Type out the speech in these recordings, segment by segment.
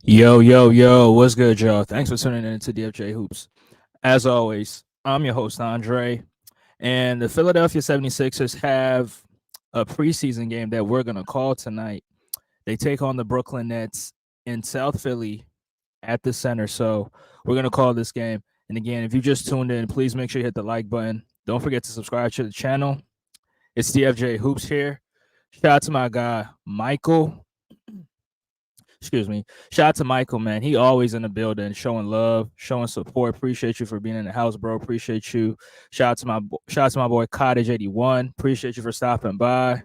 Yo, yo, yo, what's good, y'all? Thanks for tuning in to DFJ Hoops. As always, I'm your host, Andre, and the Philadelphia 76ers have a preseason game that we're going to call tonight. They take on the Brooklyn Nets in South Philly at the center. So we're going to call this game. And again, if you just tuned in, please make sure you hit the like button. Don't forget to subscribe to the channel. It's DFJ Hoops here. Shout out to my guy, Michael. Excuse me. Shout out to Michael, man. He always in the building, showing love, showing support. Appreciate you for being in the house, bro. Appreciate you. Shout out to my boy Cottage 81. Appreciate you for stopping by.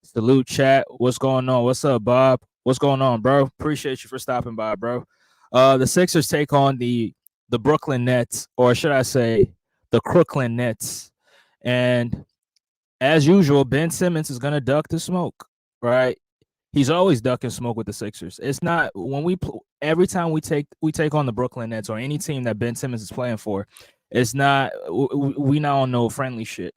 Salute chat. What's going on? What's up, Bob? What's going on, bro? Appreciate you for stopping by, bro. The Sixers take on the Brooklyn Nets, or should I say the Crooklyn Nets. And as usual, Ben Simmons is gonna duck the smoke, right? He's always ducking smoke with the Sixers. It's not when every time we take on the Brooklyn Nets or any team that Ben Simmons is playing for, it's not we not on no friendly shit.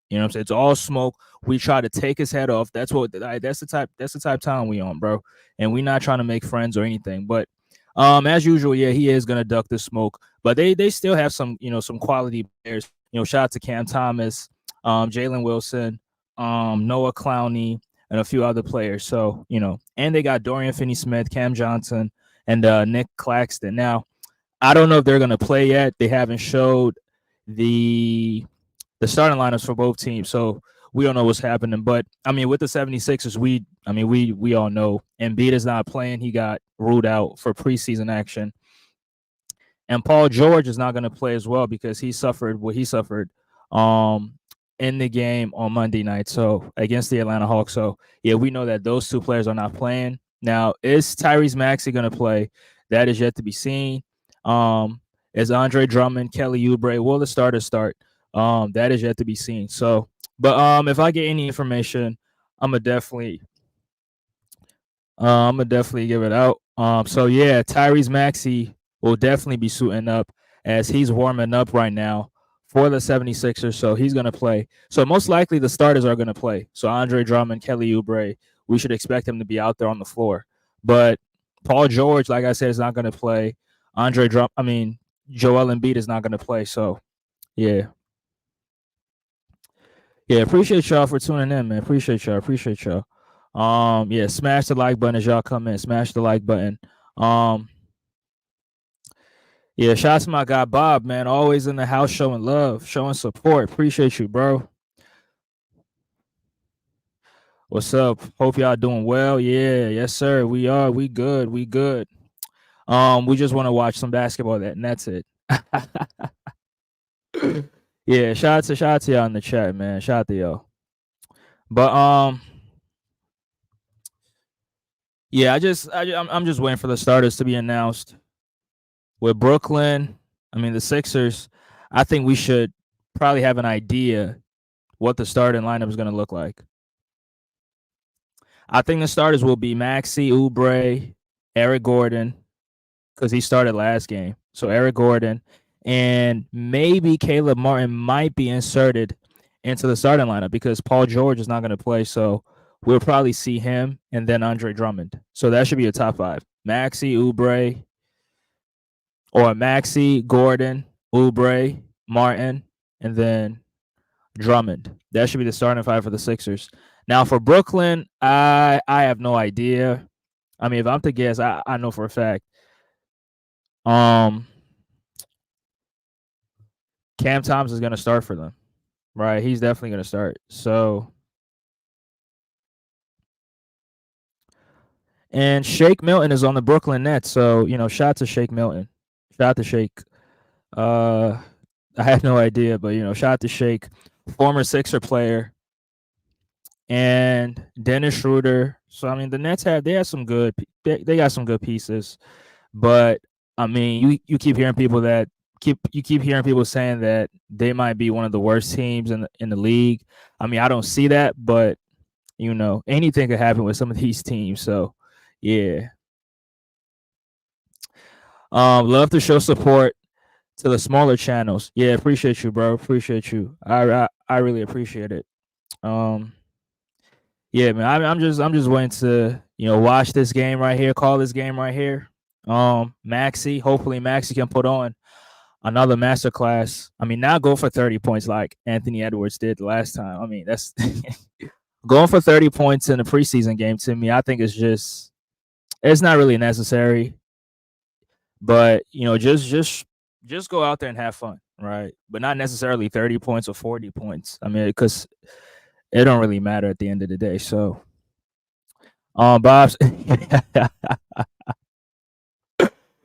You know what I'm saying? It's all smoke. We try to take his head off. That's the type time we on, bro. And we not trying to make friends or anything. But as usual, yeah, he is gonna duck the smoke. But they still have some quality players. Shout out to Cam Thomas, Jalen Wilson, Noah Clowney, and a few other players. So, and they got Dorian Finney-Smith, Cam Johnson, and Nick Claxton. Now, I don't know if they're going to play yet. They haven't showed the starting lineups for both teams, so we don't know what's happening. But, I mean, with the 76ers, we all know Embiid is not playing. He got ruled out for preseason action. And Paul George is not going to play as well because he suffered what he suffered in the game on Monday night, so against the Atlanta Hawks. So yeah, we know that those two players are not playing. Now, is Tyrese Maxey going to play? That is yet to be seen. Is Andre Drummond, Kelly Oubre, will the starters start? That is yet to be seen. So, but if I get any information, I'm gonna definitely give it out. So yeah, Tyrese Maxey will definitely be suiting up as he's warming up right now for the 76ers. So he's going to play. So most likely the starters are going to play. So Andre Drummond, Kelly Oubre, we should expect him to be out there on the floor. But Paul George, like I said, is not going to play. Joel Embiid is not going to play. So yeah. Yeah, appreciate y'all for tuning in, man. Appreciate y'all. Yeah, smash the like button as y'all come in. Smash the like button. Yeah, shout out to my guy Bob, man. Always in the house showing love, showing support. Appreciate you, bro. What's up? Hope y'all doing well. Yeah, yes, sir. We are. We good. We good. We just want to watch some basketball, and that's it. Yeah, shout out to y'all in the chat, man. Shout out to y'all. But yeah, I'm just waiting for the starters to be announced. With Brooklyn, the Sixers, I think we should probably have an idea what the starting lineup is going to look like. I think the starters will be Maxey, Oubre, Eric Gordon, because he started last game. So Eric Gordon and maybe Caleb Martin might be inserted into the starting lineup because Paul George is not going to play. So we'll probably see him and then Andre Drummond. So that should be a top five. Maxey, Oubre, or Maxey, Gordon, Oubre, Martin, and then Drummond. That should be the starting five for the Sixers. Now for Brooklyn, I have no idea. If I'm to guess, I know for a fact. Cam Thomas is going to start for them, right? He's definitely going to start. So, and Shake Milton is on the Brooklyn Nets. So, shout out to Shake Milton. Shout out to Shake. I have no idea, but shout out to Shake, former Sixer player, and Dennis Schroeder. So the Nets have some good they got some good pieces, but you keep hearing people saying that they might be one of the worst teams in the league. I don't see that, but anything could happen with some of these teams. So yeah, love to show support to the smaller channels. Yeah, appreciate you, bro. Appreciate you. I really appreciate it. Yeah, man. I'm just waiting to watch this game right here, call this game right here, Hopefully Maxi can put on another masterclass. I mean, not go for 30 points like Anthony Edwards did last time. I mean, that's going for 30 points in a preseason game to me, I think it's not really necessary. But just go out there and have fun, right? But not necessarily 30 points or 40 points. I mean, because it don't really matter at the end of the day. So Bob's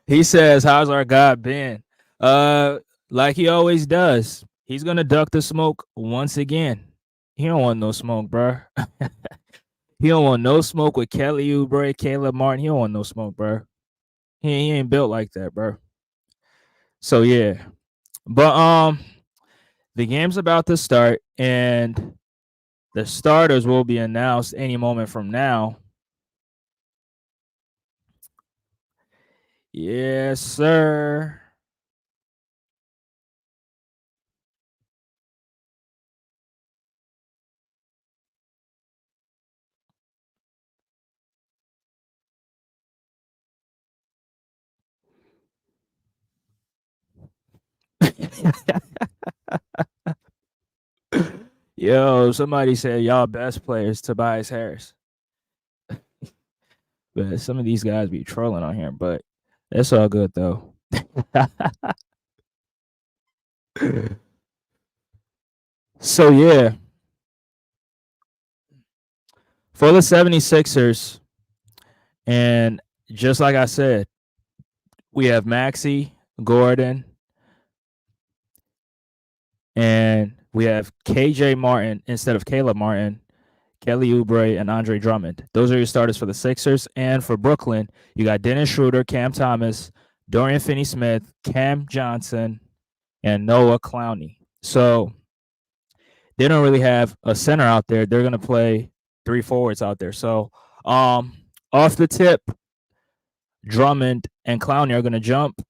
he says, how's our God been? Uh like he always does. He's gonna duck the smoke once again. He don't want no smoke, bro. He don't want no smoke with Kelly Oubre, Caleb Martin. He don't want no smoke, bro. He ain't built like that, bro. So yeah. But the game's about to start and the starters will be announced any moment from now. Yes, sir. Yo, somebody said y'all best players Tobias Harris. But some of these guys be trolling on here, but it's all good though. So yeah, for the 76ers, and just like I said, we have Maxi, Gordon, and we have KJ Martin instead of Caleb Martin, Kelly Oubre, and Andre Drummond. Those are your starters for the Sixers. And for Brooklyn, you got Dennis Schroeder, Cam Thomas, Dorian Finney-Smith, Cam Johnson, and Noah Clowney. So they don't really have a center out there. They're going to play three forwards out there. So off the tip, Drummond and Clowney are going to jump.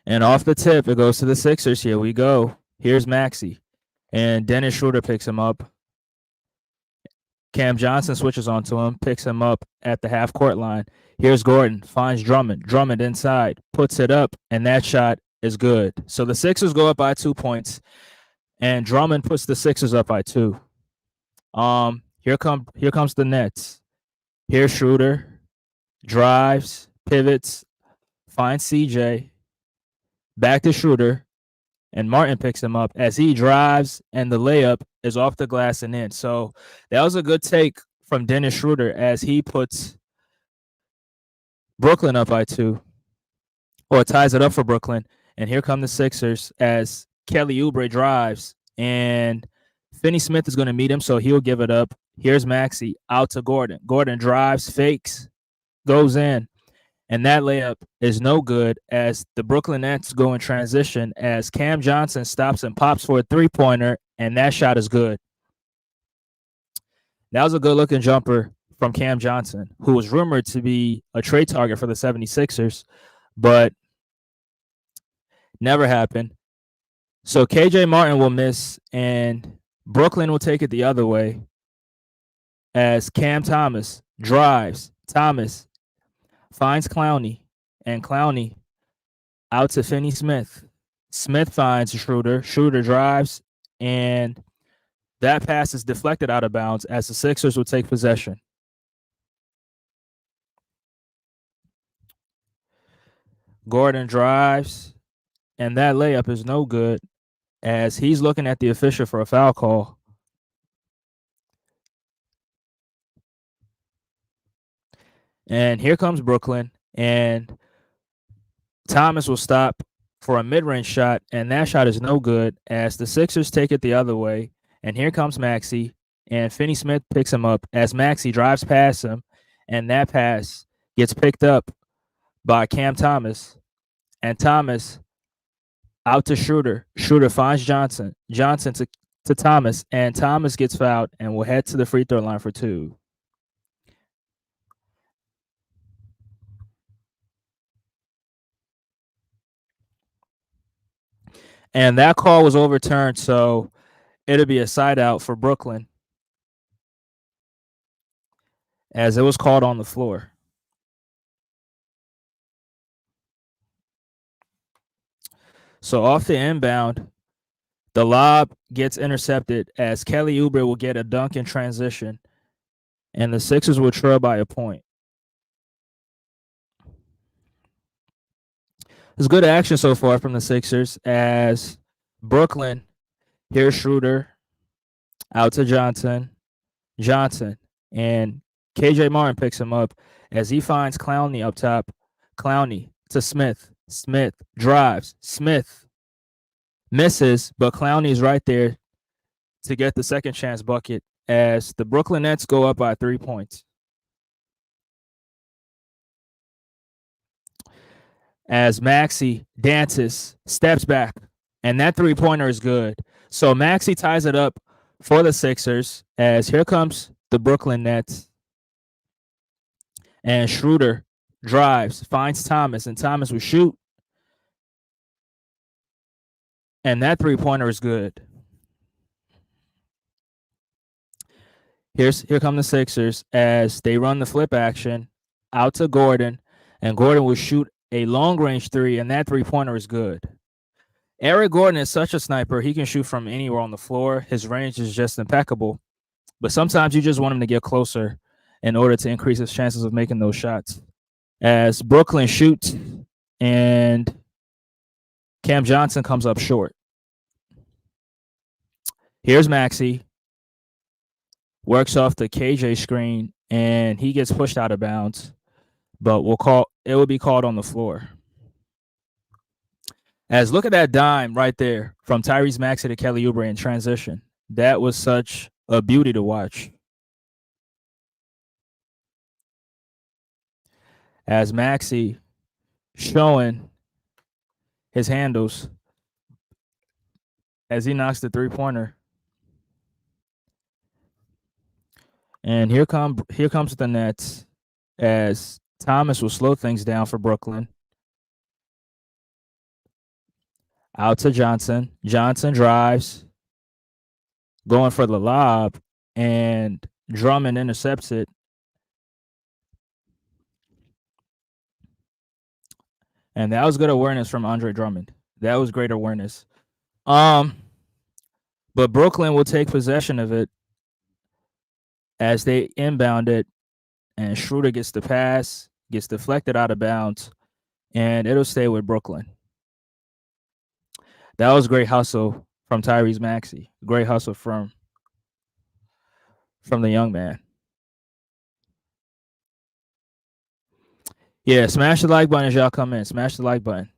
And off the tip, it goes to the Sixers. Here we go. Here's Maxi. And Dennis Schroeder picks him up. Cam Johnson switches onto him, picks him up at the half court line. Here's Gordon, finds Drummond. Drummond inside, puts it up, and that shot is good. So the Sixers go up by 2 points, and Drummond puts the Sixers up by 2. Here comes the Nets. Here's Schroeder, drives, pivots, finds CJ, back to Schroeder, and Martin picks him up as he drives, and the layup is off the glass and in. So that was a good take from Dennis Schroeder as he puts Brooklyn up by 2, or ties it up for Brooklyn. And here come the Sixers as Kelly Oubre drives, and Finney-Smith is going to meet him, so he'll give it up. Here's Maxi out to Gordon. Gordon drives, fakes, goes in. And that layup is no good as the Brooklyn Nets go in transition as Cam Johnson stops and pops for a three-pointer, and that shot is good. That was a good-looking jumper from Cam Johnson, who was rumored to be a trade target for the 76ers, but never happened. So KJ Martin will miss, and Brooklyn will take it the other way as Cam Thomas drives. Thomas finds Clowney, and Clowney out to Finney-Smith. Smith finds Schroeder. Schroeder drives, and that pass is deflected out of bounds as the Sixers will take possession. Gordon drives, and that layup is no good as he's looking at the official for a foul call. And here comes Brooklyn, and Thomas will stop for a mid-range shot, and that shot is no good as the Sixers take it the other way. And here comes Maxi, and Finney-Smith picks him up as Maxi drives past him, and that pass gets picked up by Cam Thomas, and Thomas out to Schroeder. Schroeder finds Johnson. Johnson to Thomas, and Thomas gets fouled and will head to the free throw line for 2. And that call was overturned, so it'll be a side out for Brooklyn. as it was called on the floor. So off the inbound, the lob gets intercepted as Kelly Oubre will get a dunk in transition, and the Sixers will trail by a point. It's good action so far from the Sixers as Brooklyn, here's Schroeder, out to Johnson, and KJ Martin picks him up as he finds Clowney up top. Clowney to Smith. Smith drives. Smith misses, but Clowney's right there to get the second chance bucket as the Brooklyn Nets go up by 3 points. As Maxey dances, steps back, and that three-pointer is good. So Maxey ties it up for the Sixers as here comes the Brooklyn Nets. And Schroeder drives, finds Thomas, and Thomas will shoot. And that three-pointer is good. Here come the Sixers as they run the flip action out to Gordon, and Gordon will shoot a long-range three, and that three-pointer is good. Eric Gordon is such a sniper. He can shoot from anywhere on the floor. His range is just impeccable. But sometimes you just want him to get closer in order to increase his chances of making those shots. As Brooklyn shoots, and Cam Johnson comes up short. Here's Maxey. Works off the KJ screen, and he gets pushed out of bounds. But it will be called on the floor. As look at that dime right there from Tyrese Maxey to Kelly Oubre in transition. That was such a beauty to watch. As Maxey showing his handles as he knocks the three-pointer. And here comes the Nets as Thomas will slow things down for Brooklyn. Out to Johnson. Johnson drives, going for the lob, and Drummond intercepts it. And that was good awareness from Andre Drummond. That was great awareness. But Brooklyn will take possession of it as they inbound it, and Schroeder gets the pass, gets deflected out of bounds, and it'll stay with Brooklyn. That was great hustle from Tyrese Maxey. Great hustle from the young man. Yeah, smash the like button as y'all come in. Smash the like button.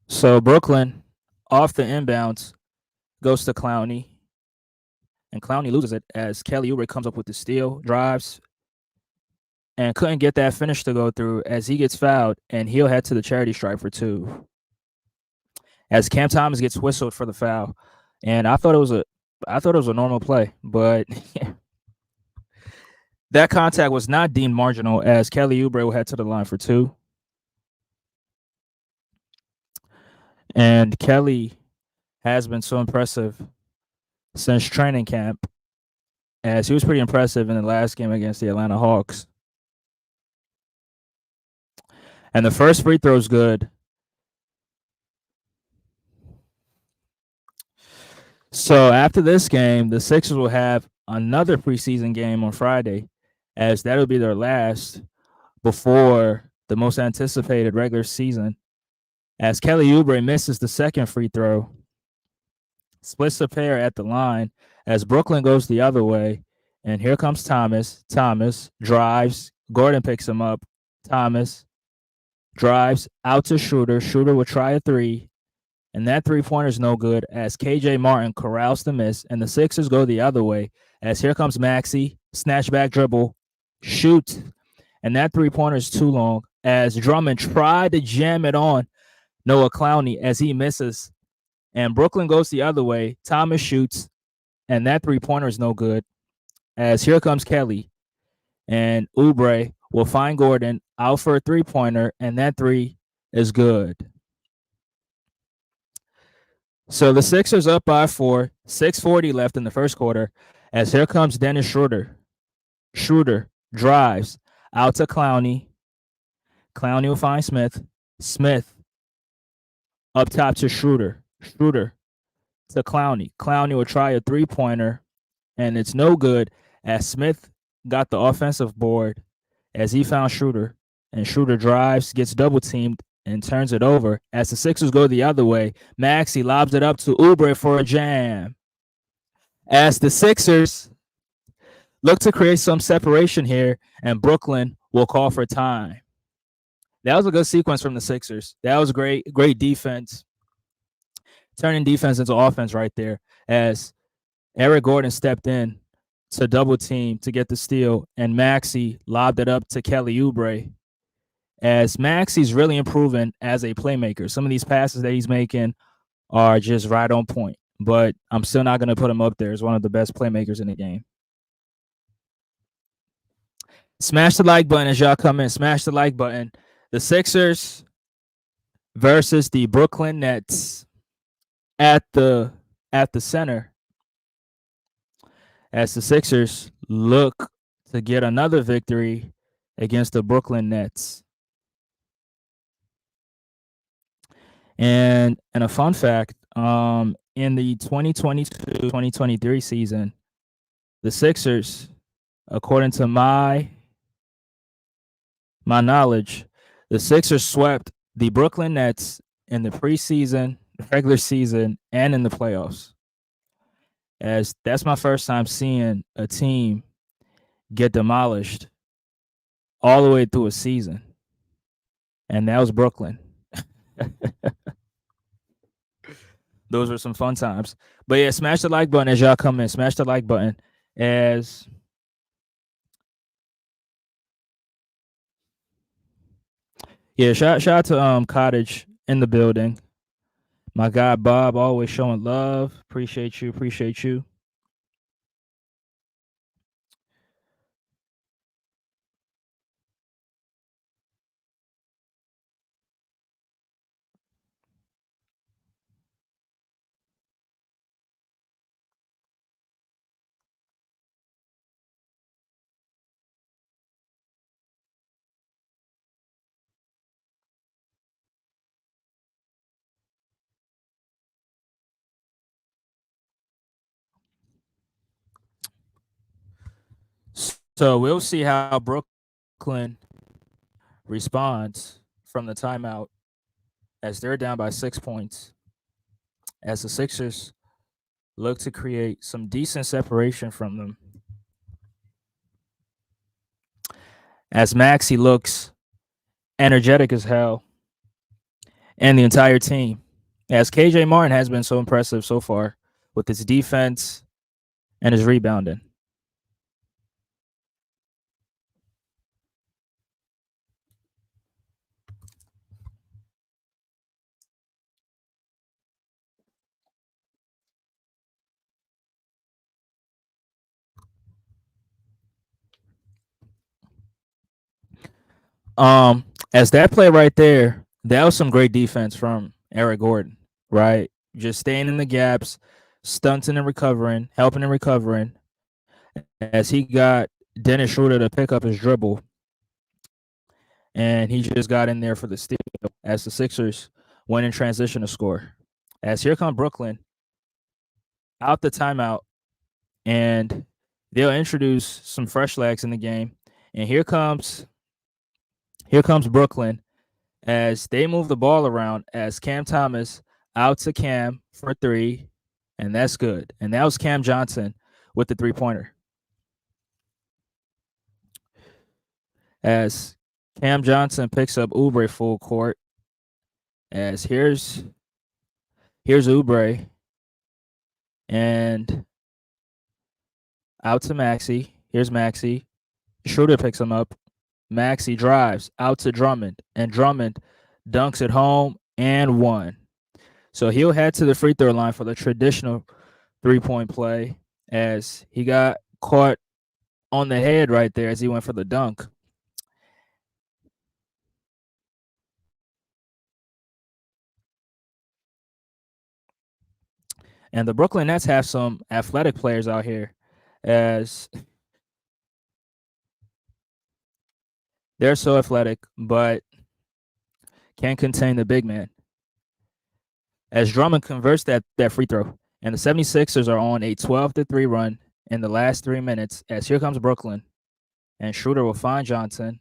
So Brooklyn, off the inbounds, goes to Clowney. And Clowney loses it as Kelly Oubre comes up with the steal, drives, and couldn't get that finish to go through as he gets fouled, and he'll head to the charity stripe for two. As Cam Thomas gets whistled for the foul. And I thought it was a normal play, but that contact was not deemed marginal as Kelly Oubre will head to the line for two. And Kelly has been so impressive since training camp, as he was pretty impressive in the last game against the Atlanta Hawks. And the first free throw is good. So after this game, the Sixers will have another preseason game on Friday, as that'll be their last before the most anticipated regular season. As Kelly Oubre misses the second free throw, splits the pair at the line as Brooklyn goes the other way. And here comes Thomas. Thomas drives. Gordon picks him up. Thomas drives out to Schroeder. Schroeder will try a three. And that three-pointer is no good as KJ Martin corrals the miss. And the Sixers go the other way as here comes Maxey. Snatch back dribble. Shoot. And that three-pointer is too long. as Drummond tried to jam it on Noah Clowney as he misses. And Brooklyn goes the other way. Thomas shoots, and that three-pointer is no good. As here comes Kelly, and Oubre will find Gordon out for a three-pointer, and that three is good. So the Sixers up by 4, 6:40 left in the first quarter. As here comes Dennis Schroeder. Schroeder drives out to Clowney. Clowney will find Smith. Smith up top to Schroeder. Schroeder to Clowney. Clowney will try a three-pointer, and it's no good as Smith got the offensive board as he found Schroeder, and Schroeder drives, gets double-teamed, and turns it over. As the Sixers go the other way, Maxey lobs it up to Oubre for a jam. As the Sixers look to create some separation here, and Brooklyn will call for time. That was a good sequence from the Sixers. That was great defense. Turning defense into offense right there as Eric Gordon stepped in to double team to get the steal, and Maxey lobbed it up to Kelly Oubre. As Maxey's really improving as a playmaker. Some of these passes that he's making are just right on point, but I'm still not going to put him up there as one of the best playmakers in the game. Smash the like button as y'all come in. Smash the like button. The Sixers versus the Brooklyn Nets at the center as the Sixers look to get another victory against the Brooklyn Nets. And a fun fact, in the 2022-2023 season, the Sixers, according to my knowledge, the Sixers swept the Brooklyn Nets in the preseason, regular season, and in the playoffs. As that's my first time seeing a team get demolished all the way through a season. And that was Brooklyn. Those were some fun times. But yeah, smash the like button as y'all come in. Smash the like button as yeah, shout out to Cottage in the building. My guy Bob always showing love. Appreciate you. So we'll see how Brooklyn responds from the timeout as they're down by 6 points. As the Sixers look to create some decent separation from them. As Maxey looks energetic as hell, and the entire team. As KJ Martin has been so impressive so far with his defense and his rebounding. As that play right there, that was some great defense from Eric Gordon, right? Just staying in the gaps, stunting and recovering, helping and recovering, as he got Dennis Schroeder to pick up his dribble, and he just got in there for the steal as the Sixers went in transition to score. As here come Brooklyn out the timeout, and they'll introduce some fresh legs in the game. And here comes Brooklyn as they move the ball around as Cam Thomas out to Cam for three, and that's good. And that was Cam Johnson with the three-pointer. As Cam Johnson picks up Oubre full court, as here's Oubre, and out to Maxey. Here's Maxey. Schroeder picks him up. Maxey drives out to Drummond, and Drummond dunks it home and one. So he'll head to the free throw line for the traditional 3-point play as he got caught on the head right there as he went for the dunk. And the Brooklyn Nets have some athletic players out here as they're so athletic, but can't contain the big man. As Drummond converts that free throw, and the 76ers are on a 12-3 run in the last 3 minutes as here comes Brooklyn, and Schroeder will find Johnson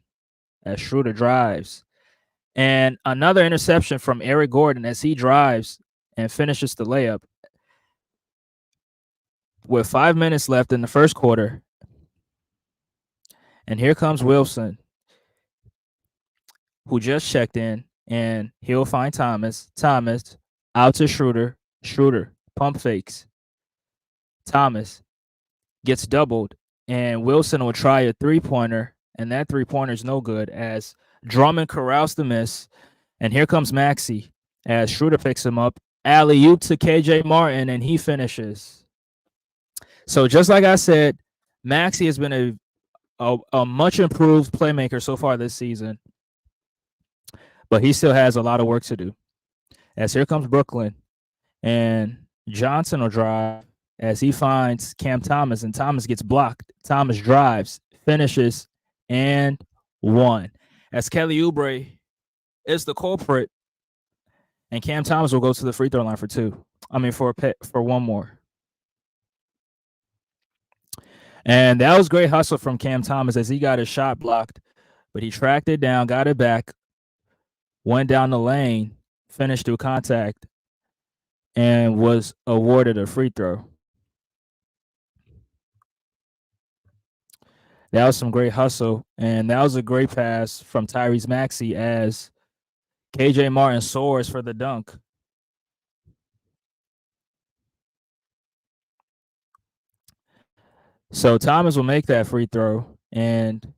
as Schroeder drives. And another interception from Eric Gordon as he drives and finishes the layup. With 5 minutes left in the first quarter, and here comes Wilson, who just checked in, and he'll find Thomas. Thomas out to Schroeder. Schroeder pump fakes. Thomas gets doubled, and Wilson will try a 3-pointer, and that 3-pointer is no good as Drummond corrals the miss. And here comes Maxey as Schroeder picks him up. Alley-oop to KJ Martin, and he finishes. So just like I said, Maxey has been a much improved playmaker so far this season, but he still has a lot of work to do. As here comes Brooklyn, and Johnson will drive as he finds Cam Thomas, and Thomas gets blocked. Thomas drives, finishes, and one. As Kelly Oubre is the culprit, and Cam Thomas will go to the free throw line for two. For one more. And that was great hustle from Cam Thomas as he got his shot blocked, but he tracked it down, got it back, went down the lane, finished through contact, and was awarded a free throw. That was some great hustle, and that was a great pass from Tyrese Maxey as KJ Martin soars for the dunk. So Thomas will make that free throw, and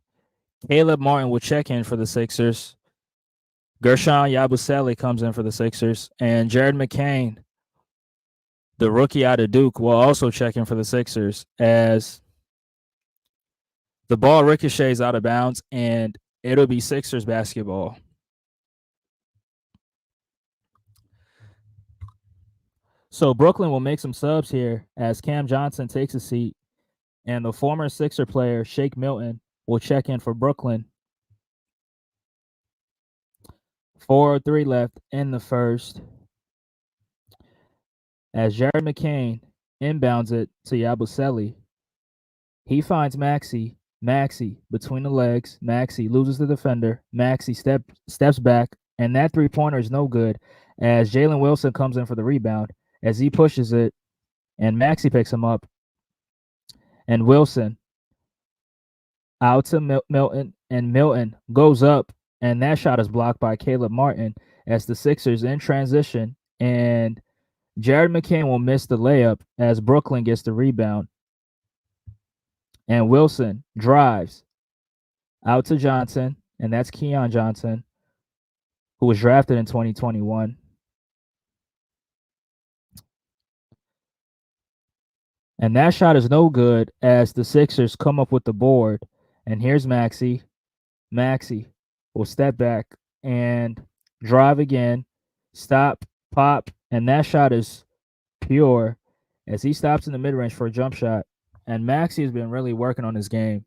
Caleb Martin will check in for the Sixers. Gershon Yabusele comes in for the Sixers, and Jared McCain, the rookie out of Duke, will also check in for the Sixers as the ball ricochets out of bounds, and it'll be Sixers basketball. So Brooklyn will make some subs here as Cam Johnson takes a seat, and the former Sixer player, Shake Milton, will check in for Brooklyn. 4:03 left in the first as Jared McCain inbounds it to Yabusele. He finds Maxey. Maxey between the legs. Maxey loses the defender. Maxey steps back, and that 3-pointer is no good as Jalen Wilson comes in for the rebound as he pushes it, and Maxey picks him up. And Wilson out to Milton, and Milton goes up, and that shot is blocked by Caleb Martin as the Sixers in transition, and Jared McCain will miss the layup as Brooklyn gets the rebound. And Wilson drives out to Johnson, and that's Keon Johnson, who was drafted in 2021. And that shot is no good as the Sixers come up with the board. And here's Maxey. Maxey will step back and drive again, stop, pop, and that shot is pure as he stops in the mid-range for a jump shot. And Maxey has been really working on his game.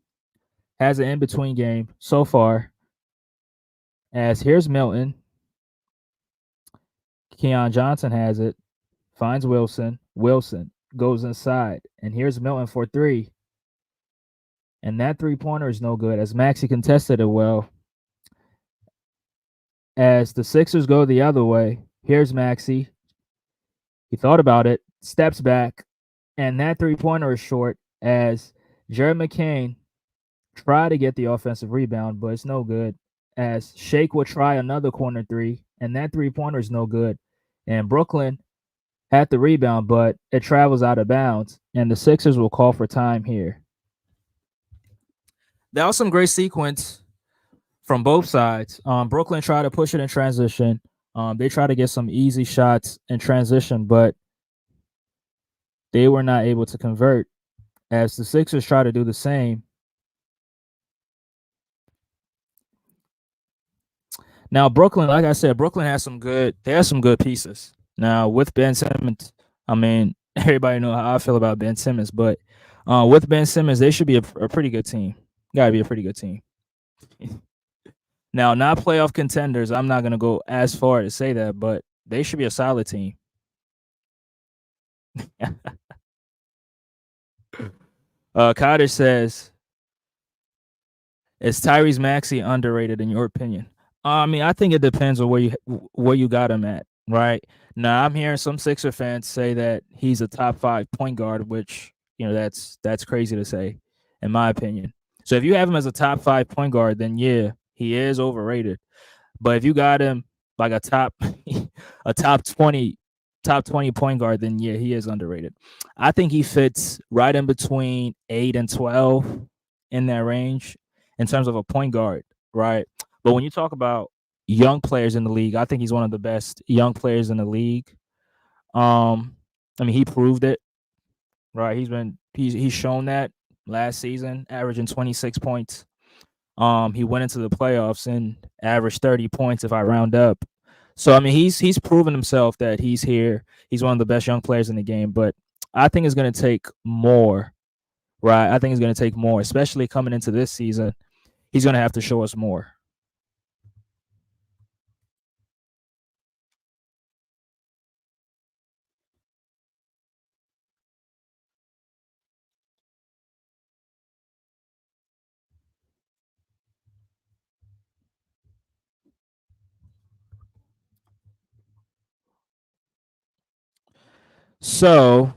Has an in-between game so far. As here's Milton. Keon Johnson has it. Finds Wilson. Wilson goes inside. And here's Milton for three. And that 3-pointer is no good as Maxey contested it well. As the Sixers go the other way, here's Maxey. He thought about it, steps back, and that 3-pointer is short as Jared McCain tried to get the offensive rebound, but it's no good as Shake will try another corner three, and that 3-pointer is no good. And Brooklyn had the rebound, but it travels out of bounds, and the Sixers will call for time here. That was some great sequence from both sides. Brooklyn tried to push it in transition. They tried to get some easy shots in transition, but they were not able to convert. As the Sixers try to do the same. Now Brooklyn, like I said, Brooklyn has some good. They have some good pieces. Now with Ben Simmons, I mean everybody know how I feel about Ben Simmons, but with Ben Simmons, they should be a pretty good team. Got to be a pretty good team. Now, not playoff contenders. I'm not gonna go as far to say that, but they should be a solid team. Cottage says, "Is Tyrese Maxey underrated in your opinion?" I mean, I think it depends on where you got him at, right? Now, I'm hearing some Sixer fans say that he's a top 5 point guard, which that's crazy to say, in my opinion. So if you have him as a top 5 point guard, then yeah, he is overrated. But if you got him like a top a top 20 point guard, then yeah, he is underrated. I think he fits right in between 8 and 12 in that range in terms of a point guard, right? But when you talk about young players in the league, I think he's one of the best young players in the league. I mean, he proved it, right? He's shown that last season, averaging 26 points. He went into the playoffs and averaged 30 points if I round up. So I mean, he's proven himself that he's here. He's one of the best young players in the game, but I think it's going to take more, right? I think it's going to take more, especially coming into this season. He's going to have to show us more. So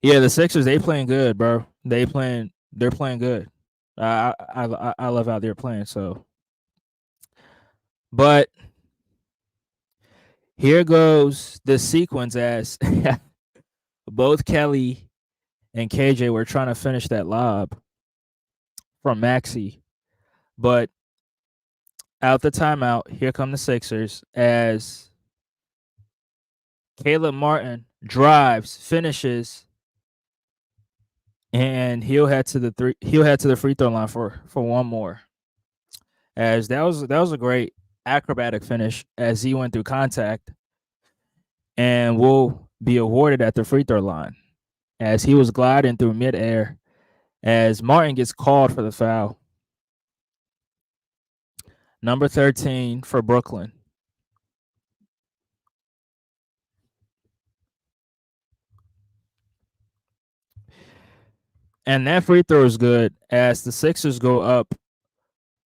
yeah, the Sixers they playing good, bro. They're playing good. I love how they're playing. So, but here goes the sequence as both Kelly and KJ were trying to finish that lob from Maxi, but out the timeout, here come the Sixers as Caleb Martin drives, finishes, and he'll head to the free throw line for one more. As that was a great acrobatic finish as he went through contact and will be awarded at the free throw line as he was gliding through midair as Martin gets called for the foul. Number 13 for Brooklyn. And that free throw is good as the Sixers go up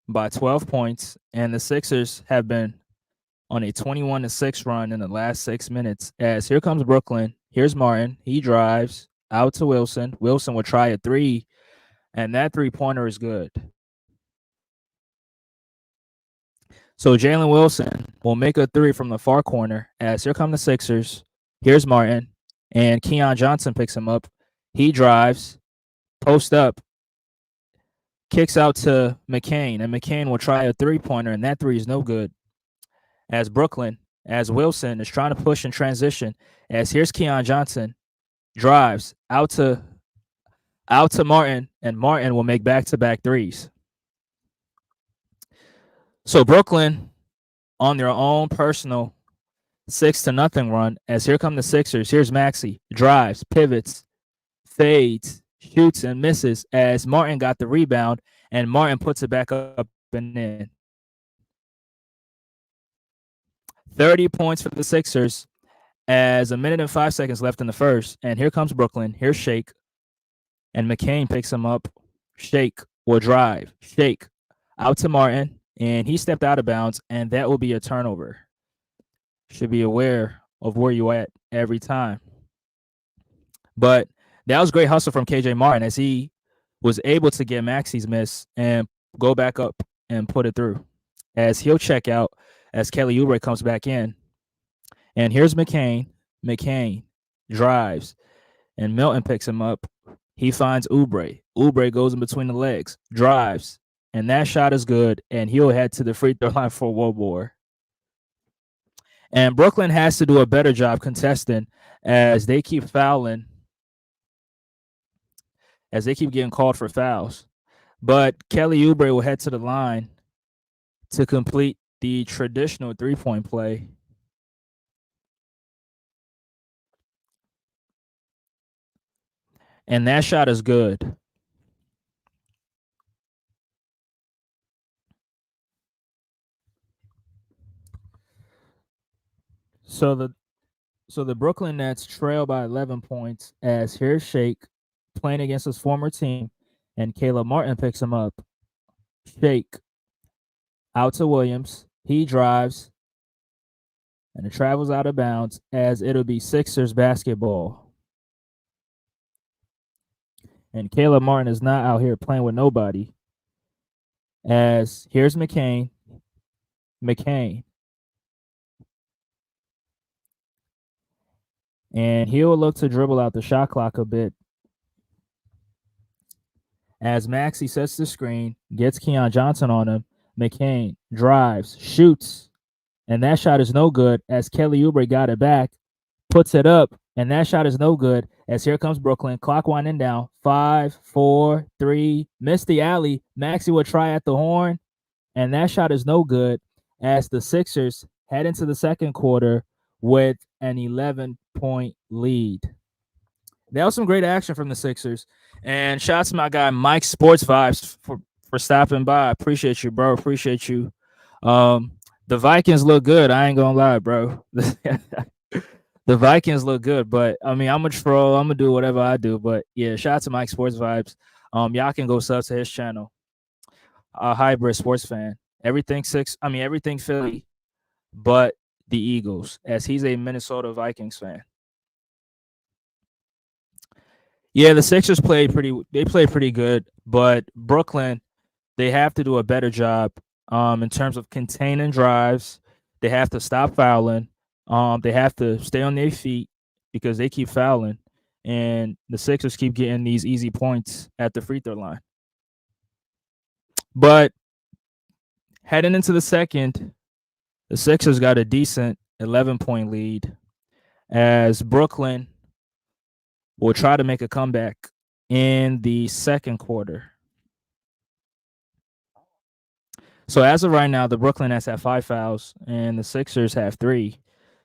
by 12 points, and the Sixers have been on a 21-6 run in the last 6 minutes. As here comes Brooklyn. Here's Martin. He drives out to Wilson. Wilson will try a three, and that 3-pointer is good. So Jalen Wilson will make a three from the far corner. As here come the Sixers. Here's Martin, and Keon Johnson picks him up. He drives, post up, kicks out to McCain, and McCain will try a 3-pointer, and that three is no good. As Brooklyn, as Wilson is trying to push in transition, as here's Keon Johnson, drives out to Martin, and Martin will make back-to-back threes. So Brooklyn on their own personal 6-0 run. As here come the Sixers. Here's Maxey, drives, pivots, fades, shoots, and misses. As Martin got the rebound, and Martin puts it back up and in. 30 points for the Sixers as a minute and 5 seconds left in the first. And here comes Brooklyn. Here's Shake. And McCain picks him up. Shake will drive. Shake out to Martin. And he stepped out of bounds. And that will be a turnover. Should be aware of where you at every time. But that was great hustle from KJ Martin as he was able to get Maxey's miss and go back up and put it through. As he'll check out as Kelly Oubre comes back in. And here's McCain. McCain drives, and Milton picks him up. He finds Oubre. Oubre goes in between the legs, drives, and that shot is good, and he'll head to the free throw line for one more. And Brooklyn has to do a better job contesting as they keep fouling, as they keep getting called for fouls. But Kelly Oubre will head to the line to complete the traditional 3-point play. And that shot is good. So the Brooklyn Nets trail by 11 points as here's Shake playing against his former team, and Caleb Martin picks him up. Shake out to Williams. He drives, and it travels out of bounds as it'll be Sixers basketball. And Caleb Martin is not out here playing with nobody. As here's McCain. And he'll look to dribble out the shot clock a bit. As Maxey sets the screen, gets Keon Johnson on him. McCain drives, shoots, and that shot is no good as Kelly Oubre got it back, puts it up, and that shot is no good as here comes Brooklyn. Clock winding down. 5, 4, 3. Missed the alley. Maxey will try at the horn, and that shot is no good as the Sixers head into the second quarter with an 11-point lead. That was some great action from the Sixers. And shout out to my guy Mike Sports Vibes for stopping by. Appreciate you, bro. Appreciate you. The Vikings look good. I ain't gonna lie, bro. The Vikings look good, but I mean, I'm a troll. I'm gonna do whatever I do. But yeah, shout out to Mike Sports Vibes. Y'all can go sub to his channel. Hybrid sports fan. Everything Philly, but the Eagles, as he's a Minnesota Vikings fan. Yeah, the Sixers played pretty good, but Brooklyn, they have to do a better job in terms of containing drives. They have to stop fouling. They have to stay on their feet because they keep fouling, and the Sixers keep getting these easy points at the free throw line. But heading into the second, the Sixers got a decent 11-point lead as Brooklyn will try to make a comeback in the second quarter. So as of right now, the Brooklyn Nets have 5 fouls and the Sixers have 3.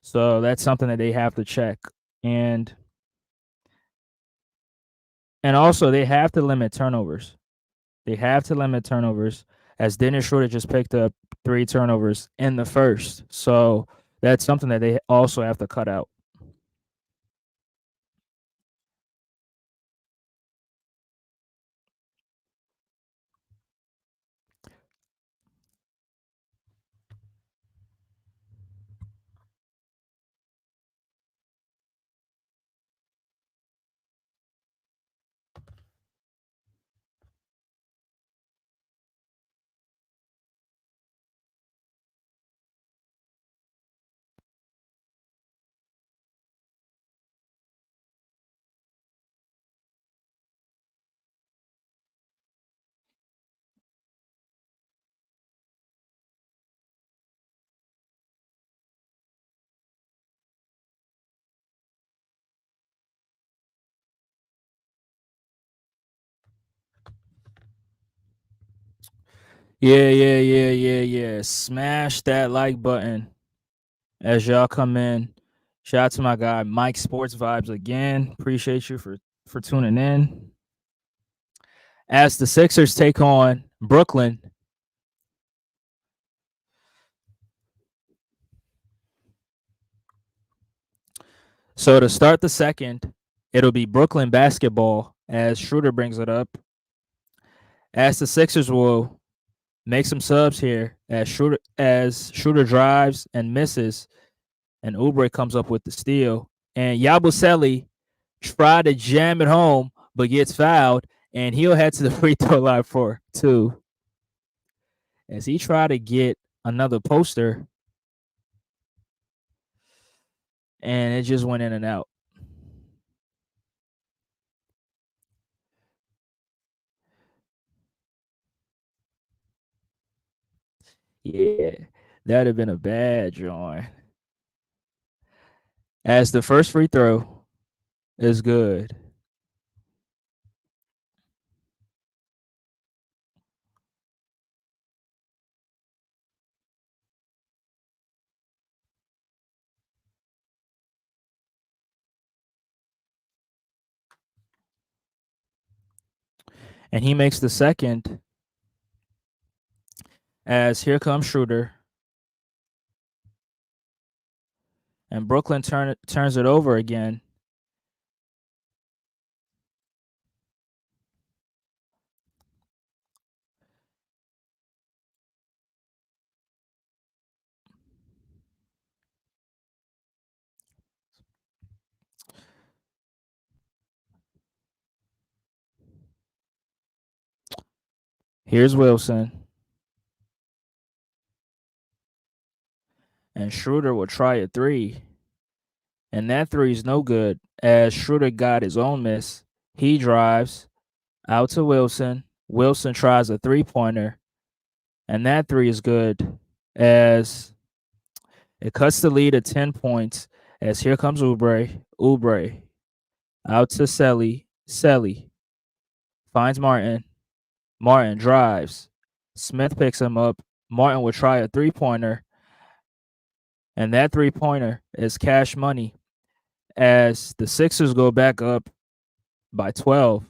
So that's something that they have to check. And also they have to limit turnovers. They have to limit turnovers as Dennis Schroeder just picked up 3 turnovers in the first. So that's something that they also have to cut out. Yeah. Smash that like button as y'all come in. Shout out to my guy Mike Sports Vibes again. Appreciate you for tuning in. As the Sixers take on Brooklyn. So to start the second, it'll be Brooklyn basketball as Schroeder brings it up. As the Sixers will make some subs here as Schroeder drives and misses, and Oubre comes up with the steal. And Yabusele tried to jam it home, but gets fouled, and he'll head to the free throw line for 2. As he tried to get another poster, and it just went in and out. Yeah, that'd have been a bad joint. As the first free throw is good. And he makes the second as here comes Schroeder. And Brooklyn turns it over again. Here's Wilson. And Schroeder will try a three. And that three is no good as Schroeder got his own miss. He drives out to Wilson. Wilson tries a 3-pointer. And that three is good as it cuts the lead to 10 points as here comes Oubre. Oubre out to Selly. Selly finds Martin. Martin drives. Smith picks him up. Martin will try a 3-pointer. And that 3-pointer is cash money as the Sixers go back up by 12.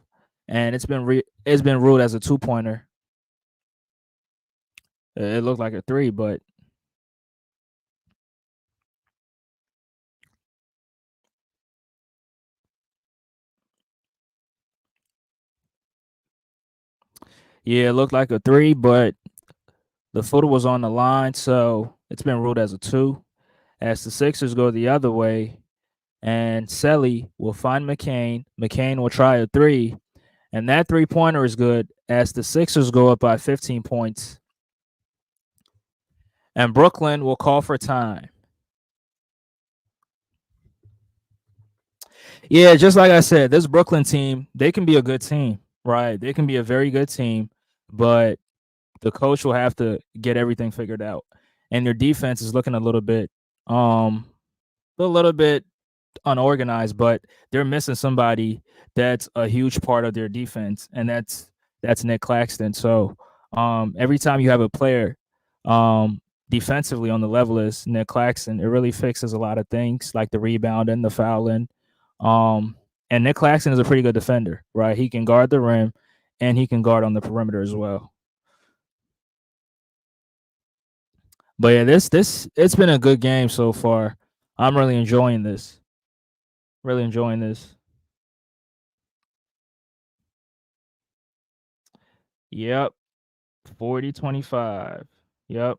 And it's been ruled as a 2-pointer. It looked like a three, but yeah, it looked like a three, but the footer was on the line, so it's been ruled as a two. As the Sixers go the other way, and Selly will find McCain. McCain will try a three, and that 3-pointer is good as the Sixers go up by 15 points. And Brooklyn will call for time. Yeah, just like I said, this Brooklyn team, they can be a good team, right? They can be a very good team, but the coach will have to get everything figured out. And their defense is looking um a little bit unorganized, but they're missing somebody that's a huge part of their defense, and that's Nick Claxton. So every time you have a player defensively on the level as Nick Claxton, it really fixes a lot of things like the rebounding, the fouling. Um, and Nick Claxton is a pretty good defender, right? He can guard the rim and he can guard on the perimeter as well. But yeah, this it's been a good game so far. I'm really enjoying this. Really enjoying this. Yep. 40-25. Yep.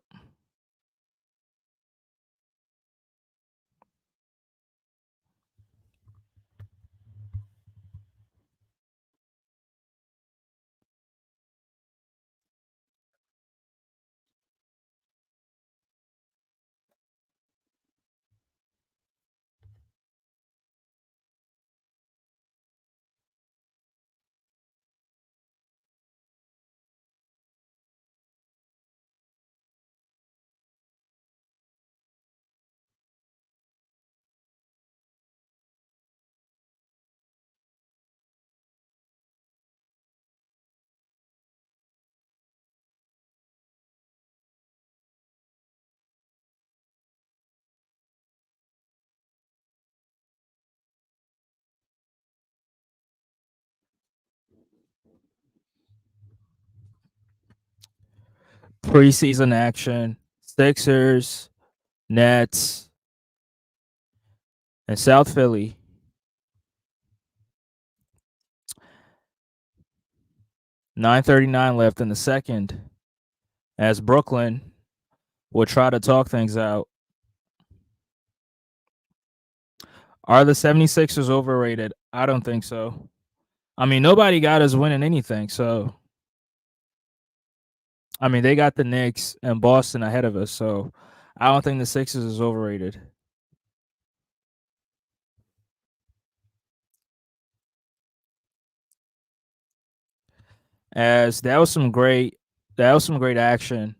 Preseason action. Sixers, Nets, and South Philly. 9:39 left in the second as Brooklyn will try to talk things out. Are the 76ers overrated? I don't think so. I mean, nobody got us winning anything, so I mean, they got the Knicks and Boston ahead of us, so I don't think the Sixers is overrated. As that was some great action,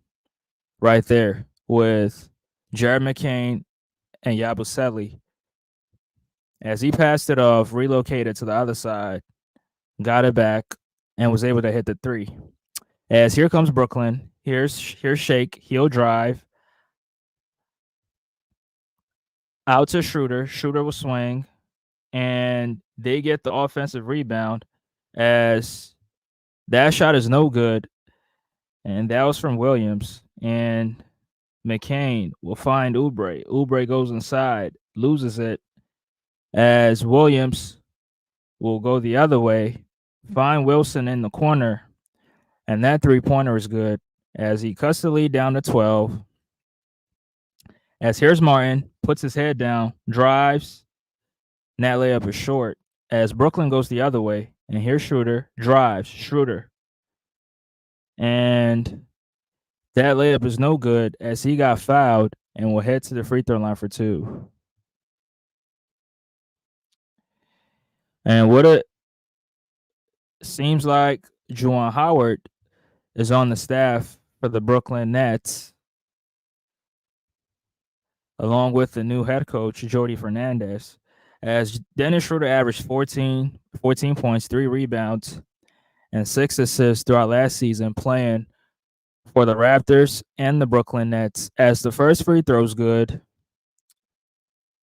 right there with Jared McCain and Yabusele. As he passed it off, relocated to the other side, got it back, and was able to hit the three. As here comes Brooklyn. Here's Shake. He'll drive out to Schroeder. Schroeder will swing, and they get the offensive rebound. As that shot is no good, and that was from Williams. And McCain will find Oubre. Oubre goes inside, loses it. As Williams will go the other way, find Wilson in the corner, and that 3-pointer is good. As he cuts the lead down to 12. As here's Martin, puts his head down, drives, and that layup is short. As Brooklyn goes the other way, and here's Schroeder, drives, Schroeder. And that layup is no good as he got fouled and will head to the free throw line for two. And what it seems like Juwan Howard is on the staff for the Brooklyn Nets, along with the new head coach, Jordy Fernandez, as Dennis Schroeder averaged 14 points, 3 rebounds, and 6 assists throughout last season playing for the Raptors and the Brooklyn Nets, as the first free throw is good,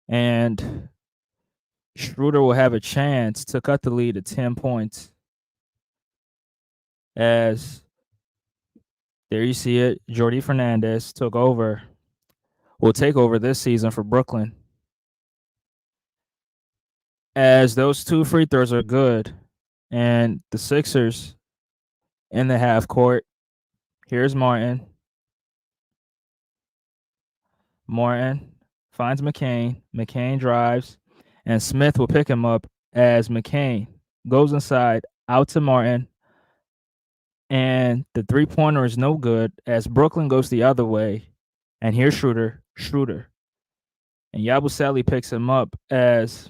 and Schroeder will have a chance to cut the lead to 10 points. As there you see it, Jordy Fernandez will take over this season for Brooklyn. As those 2 free throws are good, and the Sixers in the half court. Here's Martin. Martin finds McCain. McCain drives, and Smith will pick him up as McCain goes inside out to Martin. And the 3-pointer is no good as Brooklyn goes the other way. And here's Schroeder. And Yabusele picks him up as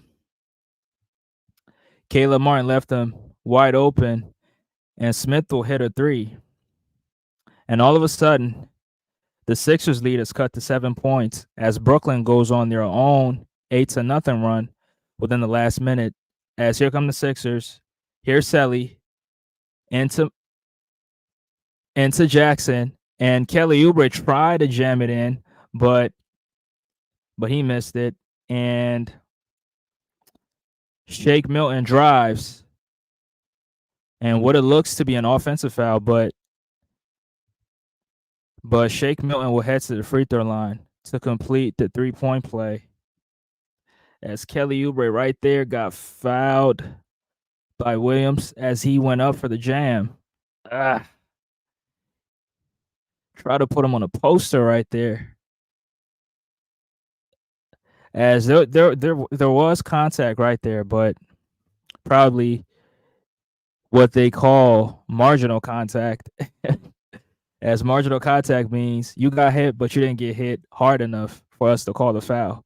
Caleb Martin left him wide open, and Smith will hit a 3. And all of a sudden, the Sixers lead is cut to 7 points as Brooklyn goes on their own 8-0 run within the last minute. As here come the Sixers. Here's Selly into Jackson, and Kelly Oubre tried to jam it in, but he missed it. And Shake Milton drives, and what it looks to be an offensive foul, but Shake Milton will head to the free throw line to complete the 3-point play. As Kelly Oubre right there got fouled by Williams as he went up for the jam. Try to put him on a poster right there. As there was contact right there, but probably what they call marginal contact. As marginal contact means you got hit, but you didn't get hit hard enough for us to call the foul.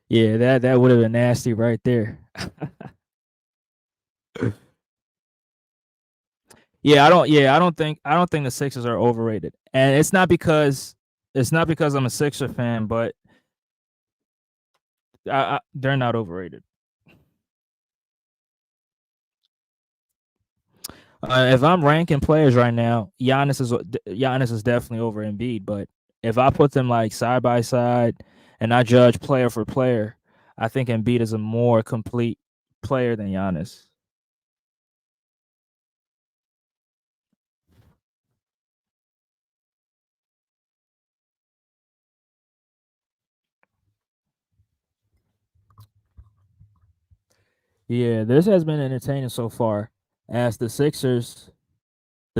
Yeah, that would have been nasty right there. I don't think the Sixers are overrated. And it's not because I'm a Sixer fan, but they're not overrated. If I'm ranking players right now, Giannis is definitely over Embiid. But if I put them like side by side and I judge player for player, I think Embiid is a more complete player than Giannis. Yeah, this has been entertaining so far. As the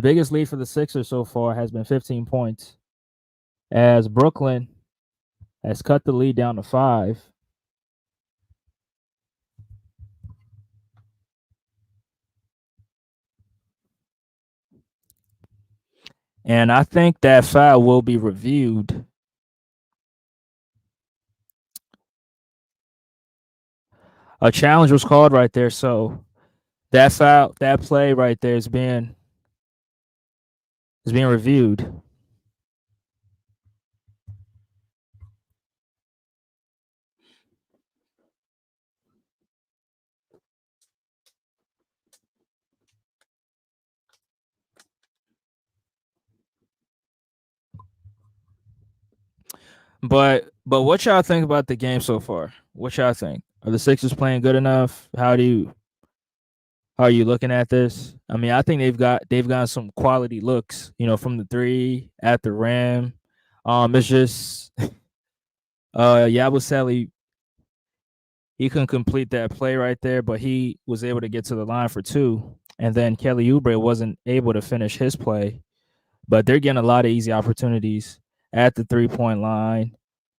biggest lead for the Sixers so far has been 15 points. As Brooklyn has cut the lead down to 5. And I think that foul will be reviewed. A challenge was called right there, so That foul, that play right there is being reviewed. But what y'all think about the game so far? What y'all think? Are the Sixers playing good enough? How are you looking at this? I mean, I think they've got some quality looks, from the three at the rim. It's just Yabusele, he couldn't complete that play right there, but he was able to get to the line for two. And then Kelly Oubre wasn't able to finish his play, but they're getting a lot of easy opportunities at the 3-point line,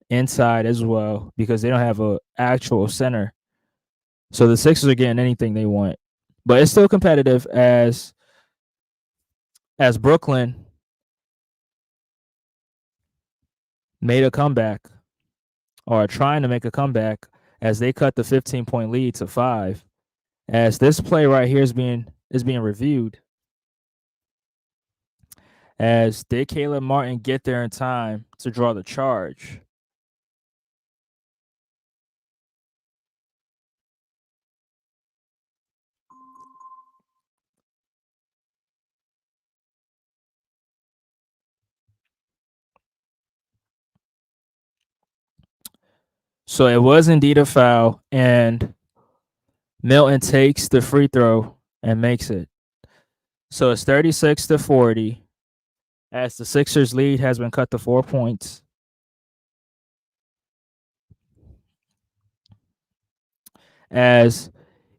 inside as well, because they don't have a actual center. So the Sixers are getting anything they want, but it's still competitive as Brooklyn made a comeback or are trying to make a comeback as they cut the 15-point lead to 5. As this play right here is being reviewed, as did Caleb Martin get there in time to draw the charge? So it was indeed a foul, and Milton takes the free throw and makes it. So it's 36-40 as the Sixers lead has been cut to 4 points. As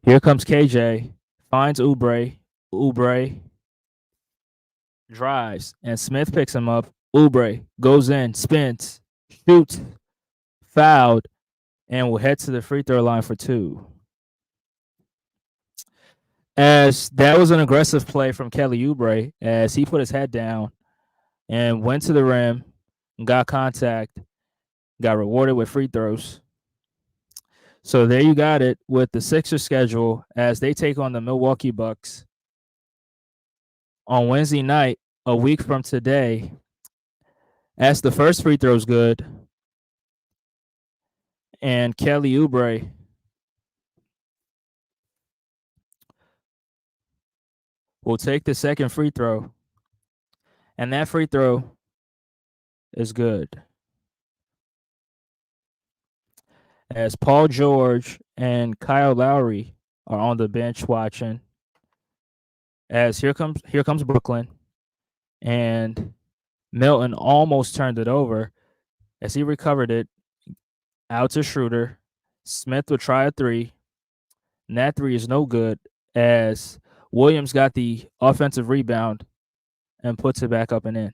here comes KJ, finds Oubre drives, and Smith picks him up. Oubre goes in, spins, shoots, fouled, and will head to the free throw line for two. As that was an aggressive play from Kelly Oubre, as he put his head down and went to the rim, got contact, got rewarded with free throws. So there you got it with the Sixers schedule as they take on the Milwaukee Bucks on Wednesday night, a week from today. As the first free throw is good, and Kelly Oubre will take the second free throw, and that free throw is good. As Paul George and Kyle Lowry are on the bench watching. As here comes Brooklyn, and Milton almost turned it over as he recovered it out to Schroeder. Smith would try a three, and that three is no good as Williams got the offensive rebound and puts it back up and in.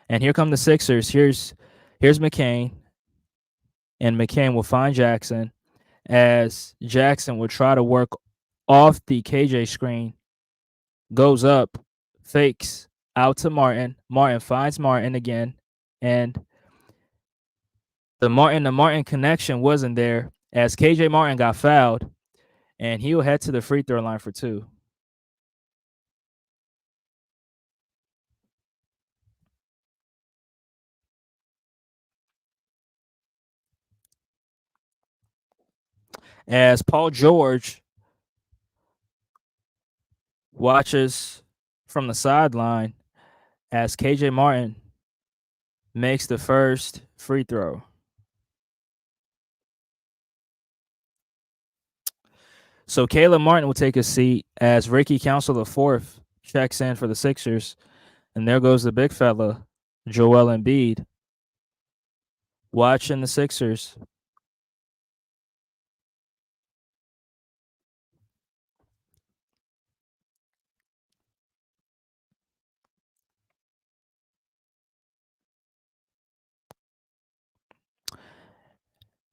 And here come the Sixers. Here's McCain, and McCain will find Jackson as Jackson will try to work off the KJ screen, goes up, fakes out to Martin. Martin finds Martin again, and the Martin connection wasn't there as KJ Martin got fouled, and he'll head to the free throw line for two. As Paul George watches from the sideline as KJ Martin makes the first free throw. So Caleb Martin will take a seat as Ricky Council IV checks in for the Sixers. And there goes the big fella, Joel Embiid, watching the Sixers.